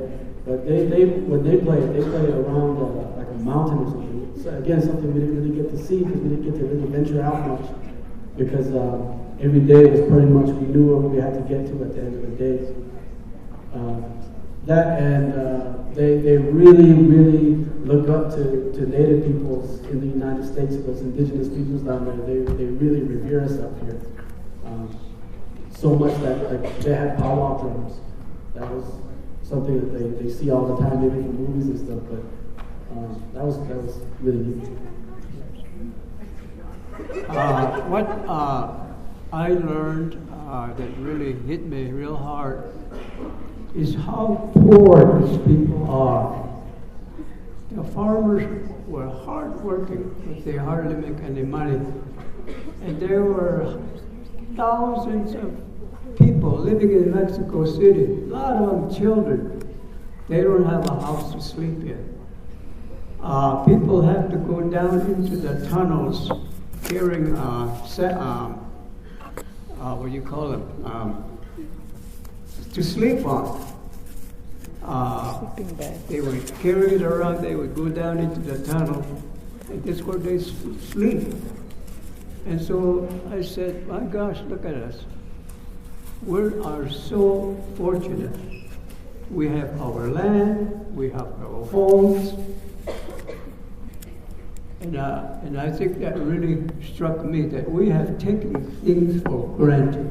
But when they play it around like a mountain or something. So again, something we didn't really get to see because we didn't get to really venture out much because every day was pretty much we knew what we had to get to at the end of the day. They really look up to native peoples in the United States, those indigenous peoples down there. They really revere us up here. So much that they had powwow drums. That was something that they see all the time, maybe in movies and stuff. But that was really neat. What I learned that really hit me real hard is how poor these people are. The farmers were hardworking, but they hardly make any money. And there were thousands of people living in Mexico City, a lot of them children. They don't have a house to sleep in. People have to go down into the tunnels carrying, what do you call them? To sleep on. Sleeping bag. They would carry it around, they would go down into the tunnel, and that's where they sleep. And so I said, my gosh, look at us. We are so fortunate. We have our land, we have our homes, and I think that really struck me that we have taken things for granted.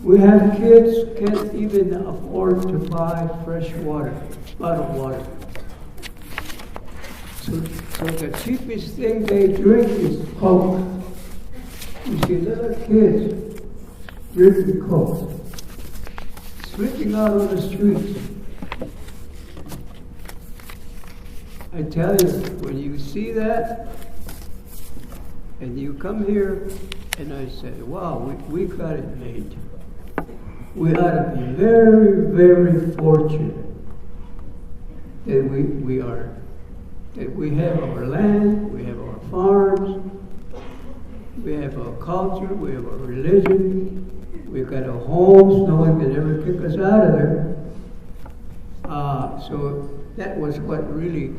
We have kids can't even afford to buy fresh water, bottled water. So the cheapest thing they drink is Coke. You see little kids drinking Coke, sleeping out on the streets. I tell you, when you see that, and you come here, and I say, wow, we got it made. We ought to be very, very fortunate that we have our land, we have our farms, we have our culture, we have our religion, we've got our homes, no one can ever kick us out of there. So that was what really,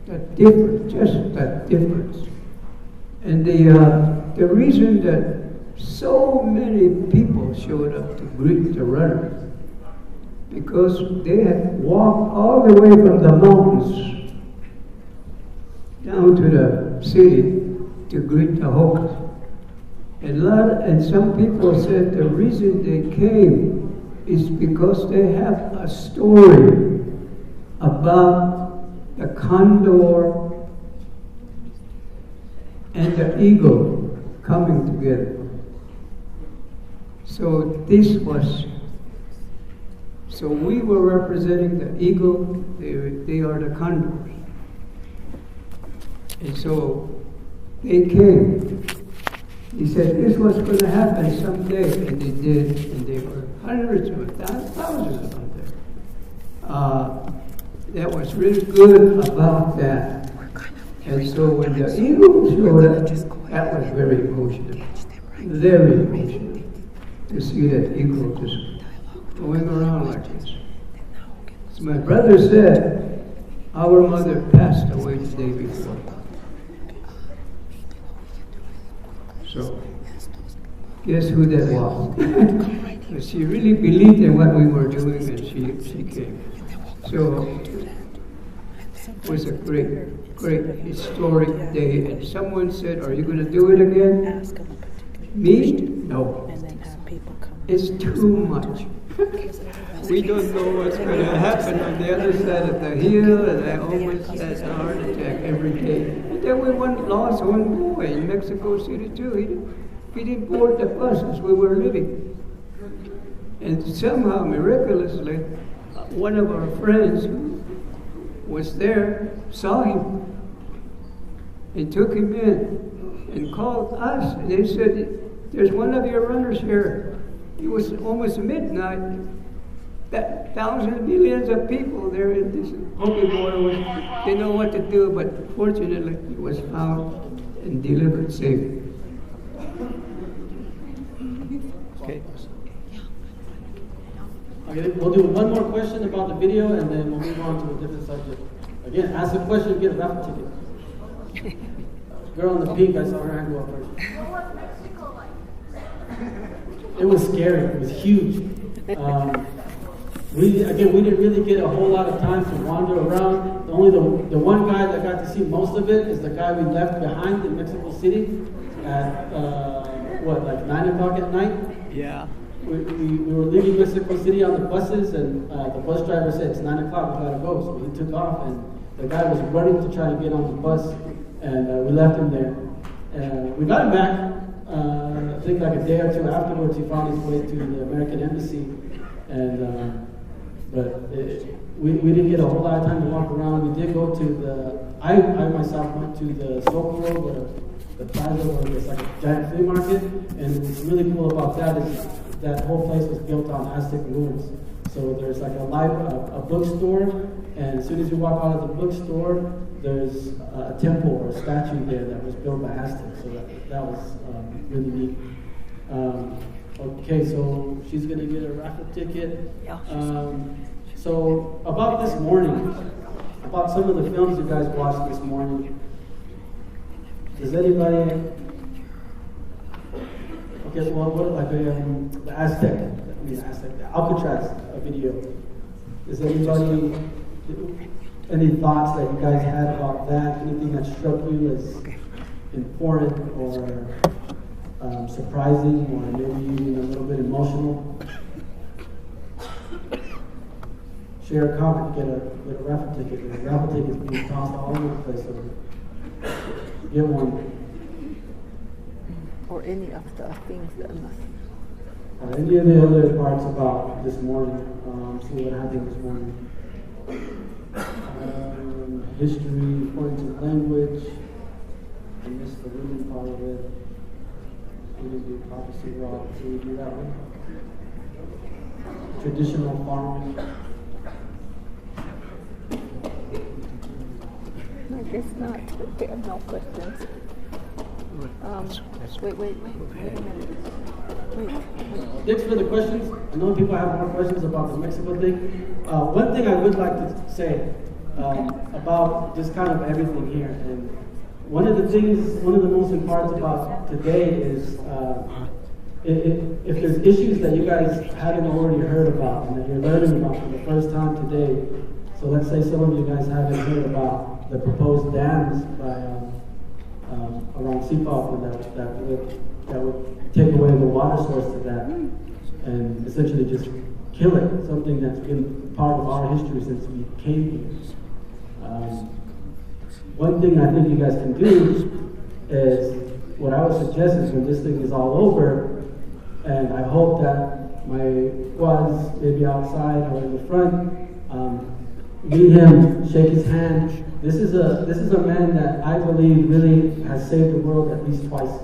that difference, just that difference. And the reason that so many people showed up to greet the runners, because they had walked all the way from the mountains down to the city to greet the Hopis. And some people said the reason they came is because they have a story about the condor and the eagle coming together. So this was, so we were representing the eagle, they are the condors. And so they came. He said this was going to happen someday, and they did, and there were hundreds of thousands of them there. That was really good about that. And so when the eagle showed up, that was very emotional. Very emotional to see that eagle just going around like this. So my brother said, our mother passed away the day before. So, guess who that was? But she really believed in what we were doing, and she came. So, it was a great historic day. And someone said, are you going to do it again? Me? No. It's too much. We don't know what's going to happen on the other side of the hill, and I almost had a heart attack every day. And then we lost one boy in Mexico City too. He didn't board the buses we were living. And somehow, miraculously, one of our friends who was there saw him and took him in and called us. And they said, there's one of your runners here. It was almost midnight. That thousands, millions of people there in this Hopi border didn't know what to do, but fortunately he was found and delivered safe. Okay. Okay, we'll do one more question about the video, and then we'll move on to a different subject. Again, ask a question, get a raffle ticket. Girl in the pink, I saw her hand go up first. What was Mexico like? It was scary. It was huge. We didn't really get a whole lot of time to wander around. Only the one guy that got to see most of it is the guy we left behind in Mexico City at, 9 o'clock at night? Yeah. We were leaving Mexico City on the buses, and the bus driver said, it's 9 o'clock, we gotta go. So he took off, and the guy was running to try to get on the bus, and we left him there. We got him back, I think like a day or two afterwards. He found his way to the American Embassy, and we didn't get a whole lot of time to walk around. We did go to I myself went to the Zocalo, the plaza where there's like a giant flea market, and what's really cool about that is that whole place was built on Aztec ruins. So there's like a bookstore, and as soon as you walk out of the bookstore, there's a temple or a statue there that was built by Aztecs. So that was really neat. Okay, so she's gonna get a raffle ticket. So about this morning, about some of the films you guys watched this morning. Does anybody? Okay, well, what like the the Alcatraz video. Does anybody? Any thoughts that you guys had about that? Anything that struck you as important or surprising, or maybe even a little bit emotional? Share a comment, get a raffle ticket. The raffle tickets being tossed all over the place. So get one. Or any of the things that must. Any of the other parts about this morning? See what happened this morning. History, according to language. I missed the women part of it. We didn't do prophecy rock. So we do that one. Traditional farming. I guess not. There are no questions. Wait a minute. Wait. Thanks for the questions. I know people have more questions about the Mexico thing. One thing I would like to say about just kind of everything here, and one of the most important parts about today is if there's issues that you guys haven't already heard about and that you're learning about for the first time today. So let's say some of you guys haven't heard about the proposed dams by around Sipalpa that would take away the water source to that and essentially just kill it, something that's been part of our history since we came here. One thing I think you guys can do is, what I would suggest is when this thing is all over, And I hope that my was maybe outside or in the front, meet him, shake his hand. This is a man that I believe really has saved the world at least twice.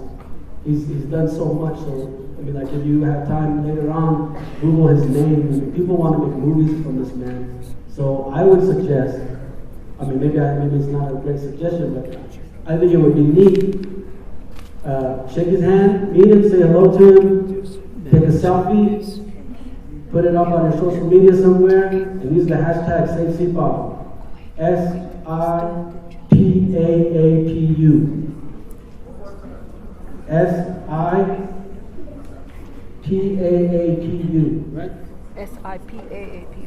He's done so much. So I mean, like if you have time later on, Google his name. People want to make movies from this man. So I would suggest. I mean, maybe it's not a great suggestion, but I think it would be neat. Shake his hand, meet him, say hello to him, take a selfie, put it up on your social media somewhere, and use the hashtag SaveSeaPapu. SIPAAPU. SIPAAPU, right? SIPAAPU.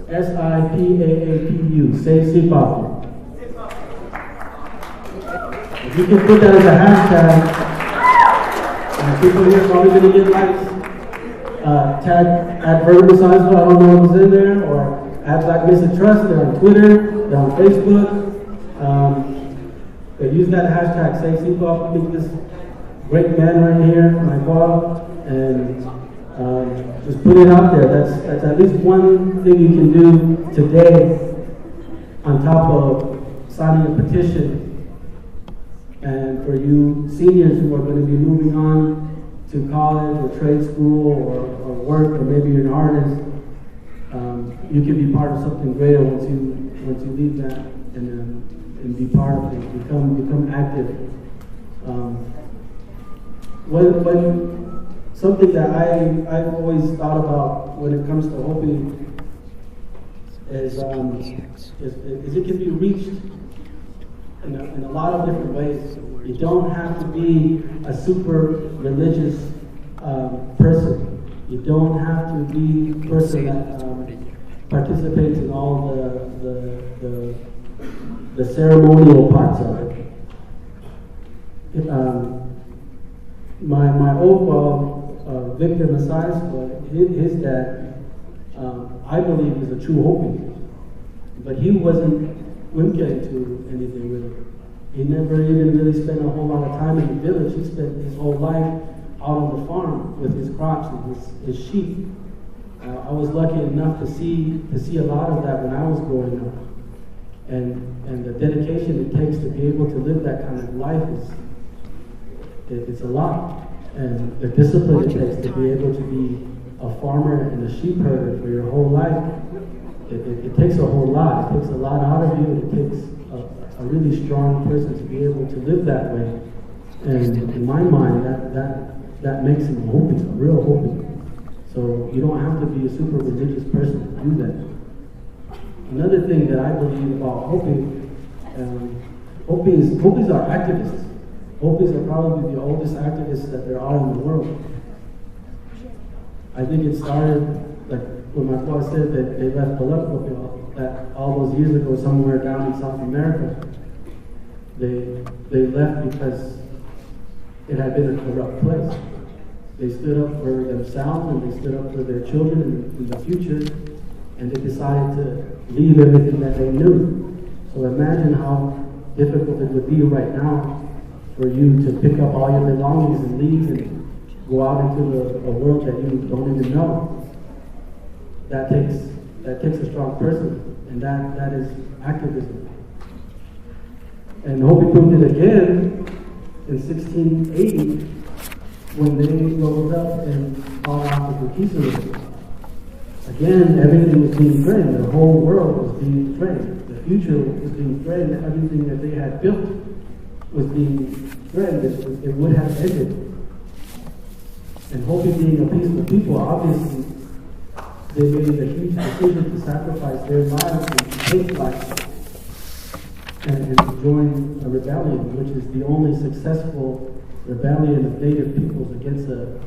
SIPAAPU. SaveSeaPapu. If you can put that as a hashtag, people here are probably going to get likes. Tag at Vertical Science, I don't know what was in there, or at Black Mesa Trust. They're on Twitter, they're on Facebook. They use that hashtag SaveSeaPapu to make this great man right here, my boss, and just put it out there. That's at least one thing you can do today on top of signing a petition. And for you seniors who are going to be moving on to college or trade school or work, or maybe you're an artist, you can be part of something greater once you leave that and be part of it. Become active. Something that I've always thought about when it comes to Hopi is it can be reached in a lot of different ways. You don't have to be a super religious person. You don't have to be a person that participates in all the ceremonial parts of it. My old Victor Messiah's, his dad, I believe is a true Hopi, but he wouldn't get into anything with it. He never even really spent a whole lot of time in the village. He spent his whole life out on the farm with his crops and his sheep. I was lucky enough to see a lot of that when I was growing up, and the dedication it takes to be able to live that kind of life it's a lot, and the discipline it takes to be able to be a farmer and a sheep herder for your whole life. It takes a whole lot. It takes a lot out of you. It takes a really strong person to be able to live that way. And in my mind, that makes him a Hopi, a real Hopi. So you don't have to be a super religious person to do that. Another thing that I believe about Hopi, Hopis are activists. Hopis are probably the oldest activists that there are in the world. I think it started, like when my father said that they left Palenque, that all those years ago somewhere down in South America. They left because it had been a corrupt place. They stood up for themselves and they stood up for their children in the future, and they decided to leave everything that they knew. So imagine how difficult it would be right now for you to pick up all your belongings and leave and go out into a world that you don't even know. That takes a strong person, and that is activism. And Hopi proved it again in 1680 when they rose up and called out for peace. Again, everything was being threatened. The whole world was being threatened. The future was being threatened. Everything that they had built was being threatened. It would have ended. And Hopi being a peaceful people, obviously, they made a huge decision to sacrifice their lives and to take life and to join a rebellion, which is the only successful rebellion of native peoples against a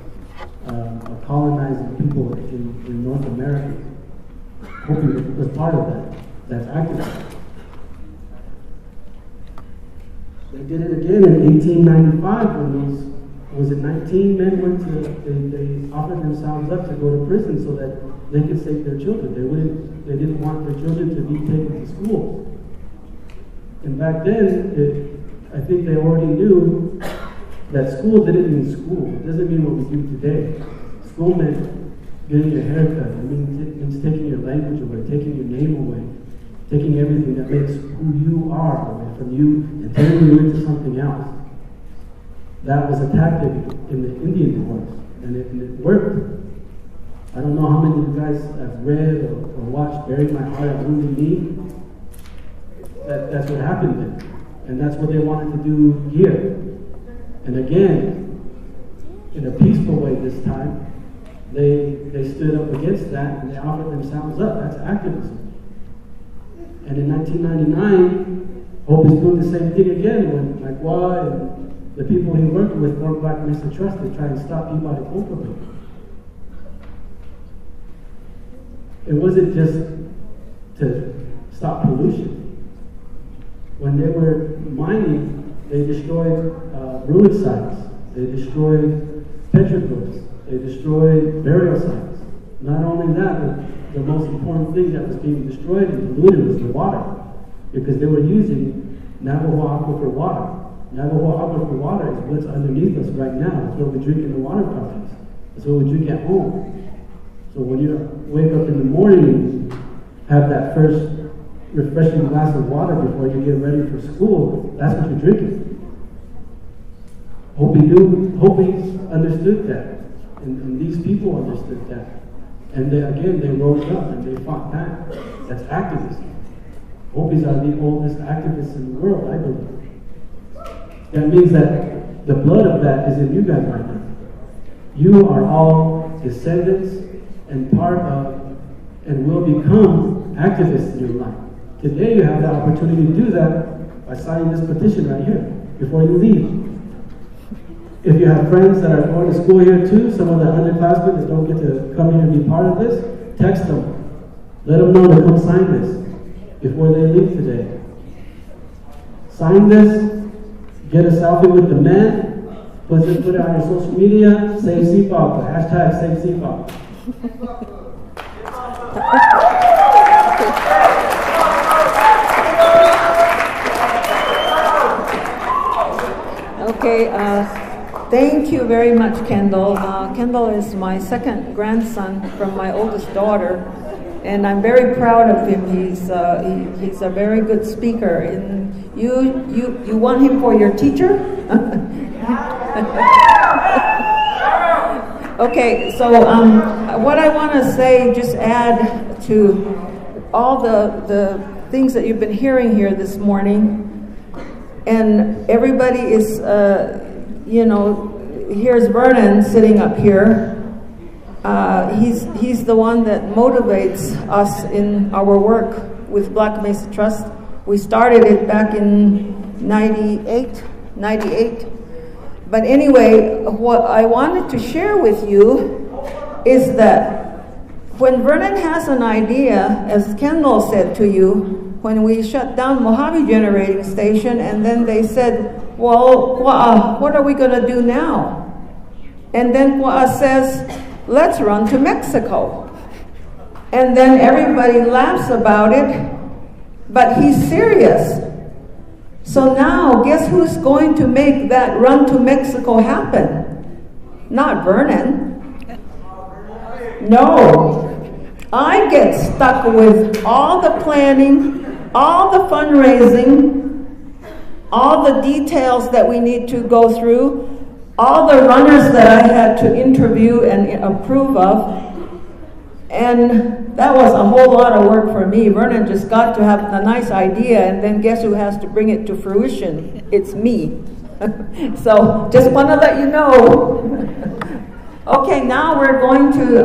colonizing people in North America. Hopi was part of that. That's activism. They did it again in 1895 when was it 19 men they offered themselves up to go to prison so that they could save their children. They didn't want their children to be taken to school. And back then, I think they already knew that school didn't mean school. It doesn't mean what we do today. School meant getting your hair cut. It means taking your language away, taking your name away, taking everything that makes who you are away from you and turning you into something else. That was a tactic in the Indian wars, and it worked. I don't know how many of you guys have read or watched Bury My Heart at Wounded Knee. That's what happened then. And that's what they wanted to do here. And again, in a peaceful way this time, they stood up against that and they offered themselves up. That's activism. And in 1999, Hopi's doing the same thing again when Magua and the people he worked with formed Black Mesa Trust to try and stop Peabody Coal Company. It wasn't just to stop pollution. When they were mining, they destroyed ruin sites. They destroyed petroglyphs. They destroyed burial sites. Not only that, but the most important thing that was being destroyed and polluted was the water, because they were using Navajo aquifer water. Navajo aquifer water is what's underneath us right now. It's what we drink in the water fountains. It's what we drink at home. So when you wake up in the morning and have that first refreshing glass of water before you get ready for school, that's what you're drinking. Hopi understood that, and these people understood that. And they rose up and they fought back. That's activism. Hopis are the oldest activists in the world, I believe. That means that the blood of that is in you guys right now. You are all descendants and part of, and will become activists in your life. Today you have the opportunity to do that by signing this petition right here, before you leave. If you have friends that are going to school here too, some of the underclassmen that don't get to come here and be part of this, text them. Let them know to come sign this before they leave today. Sign this, get a selfie with the men, put it on your social media, save CPOP, hashtag save CPOP. Okay, thank you very much, Kendall. Kendall is my second grandson from my oldest daughter, and I'm very proud of him. He's a very good speaker. And you want him for your teacher? Okay, so what I want to say, just add to all the things that you've been hearing here this morning, and everybody is, here's Vernon sitting up here. He's the one that motivates us in our work with Black Mesa Trust. We started it back in 98. But anyway, what I wanted to share with you is that when Vernon has an idea, as Kendall said to you, when we shut down Mojave Generating Station, and then they said, well, what are we going to do now? And then Kwa says, let's run to Mexico. And then everybody laughs about it, but he's serious. So now, guess who's going to make that run to Mexico happen? Not Vernon. No. I get stuck with all the planning, all the fundraising, all the details that we need to go through, all the runners that I had to interview and approve of. And that was a whole lot of work for me. Vernon just got to have a nice idea, and then guess who has to bring it to fruition? It's me. So just want to let you know. Okay, now we're going to,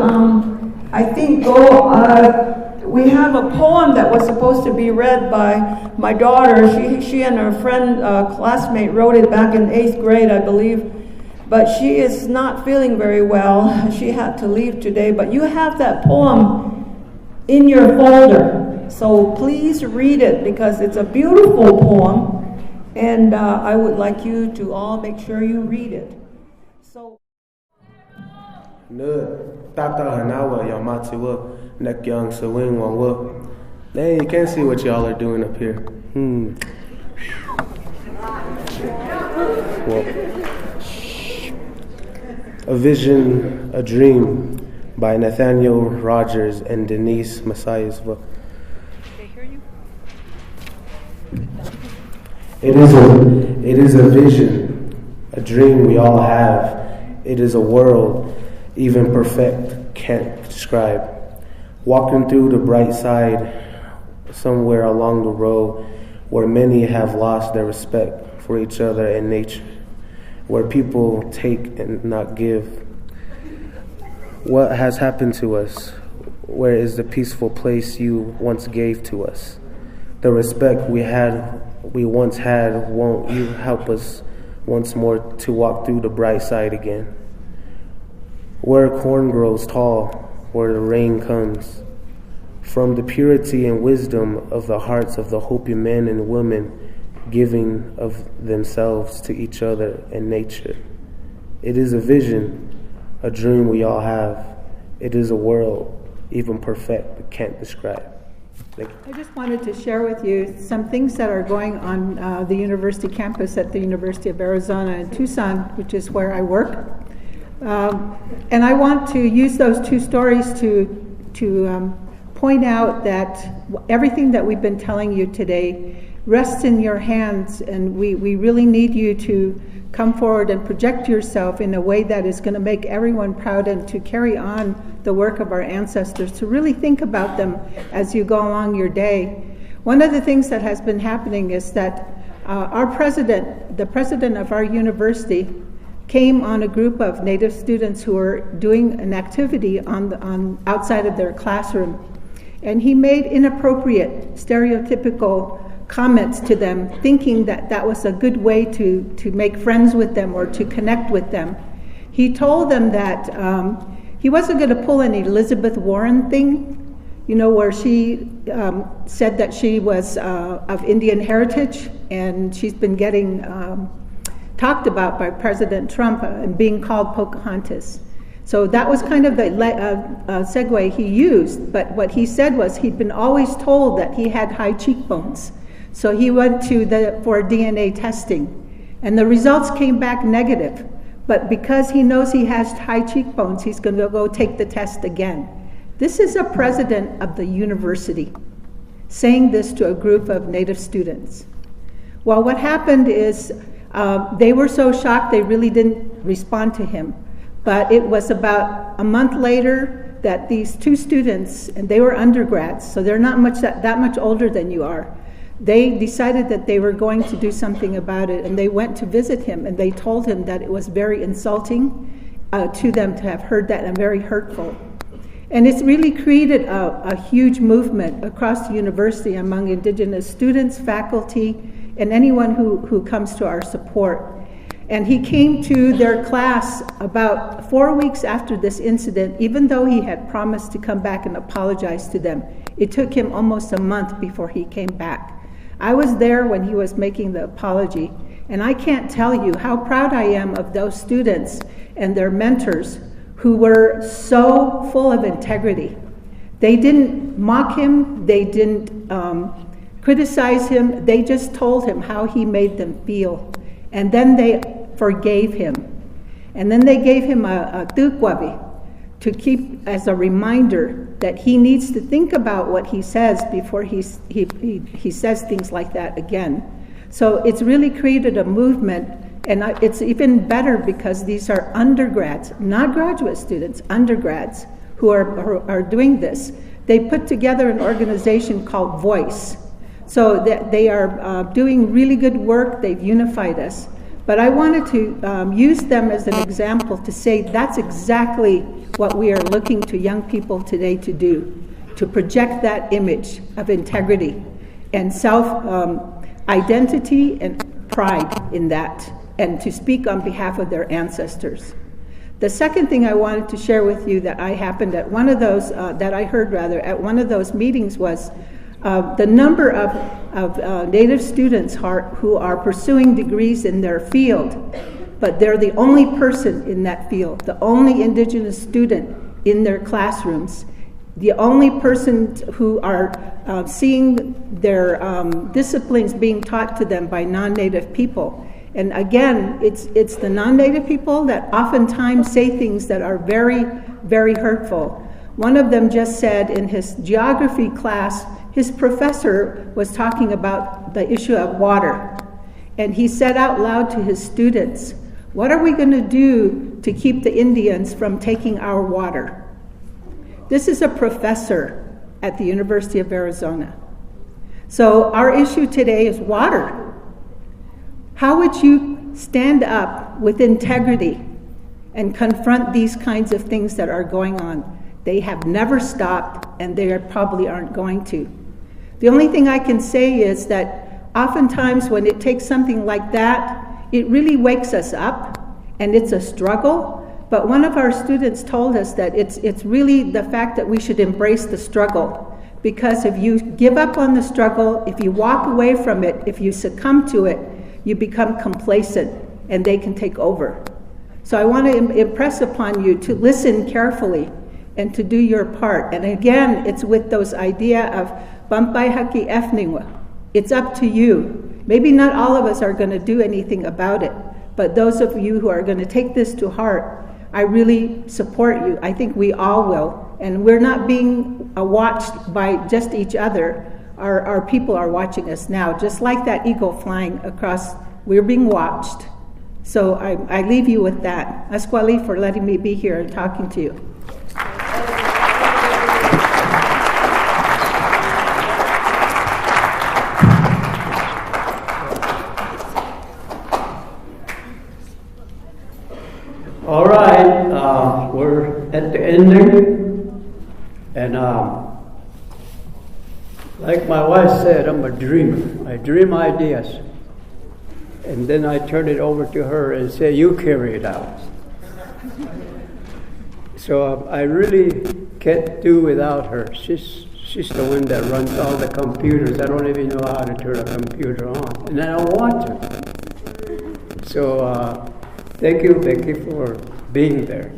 we have a poem that was supposed to be read by my daughter. She and her friend, classmate, wrote it back in 8th grade, I believe. But she is not feeling very well. She had to leave today. But you have that poem in your folder. So please read it, because it's a beautiful poem. And I would like you to all make sure you read it. So. Hey, you can't see what y'all are doing up here. Well. A Vision, a Dream by Nathaniel Rogers and Denise Messiasva. They hear you? It is a vision, a dream we all have. It is a world even perfect can't describe. Walking through the bright side, somewhere along the road, where many have lost their respect for each other and nature, where people take and not give. What has happened to us? Where is the peaceful place you once gave to us? The respect we once had, won't you help us once more to walk through the bright side again? Where corn grows tall, where the rain comes, from the purity and wisdom of the hearts of the Hopi men and women, giving of themselves to each other and nature. It is a vision, a dream we all have. It is a world even perfect we can't describe. Thank you. I just wanted to share with you some things that are going on the university campus at the University of Arizona in Tucson, which is where I work. And I want to use those two stories to point out that everything that we've been telling you today rests in your hands, and we really need you to come forward and project yourself in a way that is going to make everyone proud and to carry on the work of our ancestors, to really think about them as you go along your day. One of the things that has been happening is that the president of our university, came on a group of Native students who were doing an activity on outside of their classroom. And he made inappropriate, stereotypical comments to them, thinking that that was a good way to make friends with them or to connect with them. He told them that he wasn't going to pull an Elizabeth Warren thing, you know, where she said that she was of Indian heritage, and she's been getting talked about by President Trump and being called Pocahontas. So that was kind of the segue he used, but what he said was he'd been always told that he had high cheekbones. So he went for DNA testing, and the results came back negative. But because he knows he has high cheekbones, he's going to go take the test again. This is a president of the university saying this to a group of Native students. Well, what happened is they were so shocked they really didn't respond to him. But it was about a month later that these two students, and they were undergrads, so they're not that much older than you are, they decided that they were going to do something about it, and they went to visit him, and they told him that it was very insulting to them to have heard that, and very hurtful. And it's really created a huge movement across the university among Indigenous students, faculty, and anyone who comes to our support. And he came to their class about 4 weeks after this incident, even though he had promised to come back and apologize to them. It took him almost a month before he came back. I was there when he was making the apology, and I can't tell you how proud I am of those students and their mentors who were so full of integrity. They didn't mock him, they didn't criticize him, they just told him how he made them feel. And then they forgave him. And then they gave him a tukwabi to keep as a reminder that he needs to think about what he says before he says things like that again. So it's really created a movement, and it's even better because these are undergrads, not graduate students, undergrads who are doing this. They put together an organization called Voice. So they are doing really good work. They've unified us. But I wanted to use them as an example to say that's exactly what we are looking to young people today to do, to project that image of integrity and self-identity and pride in that, and to speak on behalf of their ancestors. The second thing I wanted to share with you that I heard at one of those meetings was the number of Native students who are pursuing degrees in their field, but they're the only person in that field, the only Indigenous student in their classrooms, the only person who are seeing their disciplines being taught to them by non-Native people. And again, it's the non-native people that oftentimes say things that are very, very hurtful. One of them just said in his geography class, his professor was talking about the issue of water. And he said out loud to his students, what are we going to do to keep the Indians from taking our water? This is a professor at the University of Arizona. So our issue today is water. How would you stand up with integrity and confront these kinds of things that are going on? They have never stopped, and they probably aren't going to. The only thing I can say is that oftentimes when it takes something like that, it really wakes us up, and it's a struggle. But one of our students told us that it's really the fact that we should embrace the struggle. Because if you give up on the struggle, if you walk away from it, if you succumb to it, you become complacent, and they can take over. So I want to impress upon you to listen carefully and to do your part. And again, it's with those idea of Bampay Haki Efningwa. It's up to you. Maybe not all of us are going to do anything about it, but those of you who are going to take this to heart, I really support you. I think we all will. And we're not being watched by just each other. Our people are watching us now, just like that eagle flying across. We're being watched. So I leave you with that. Asquali for letting me be here and talking to you. All right, we're at the ending, and like my wife said, I'm a dreamer. I dream ideas, and then I turn it over to her and say, you carry it out. So I really can't do without her. She's the one that runs all the computers. I don't even know how to turn a computer on, and I don't want to. So thank you for being there.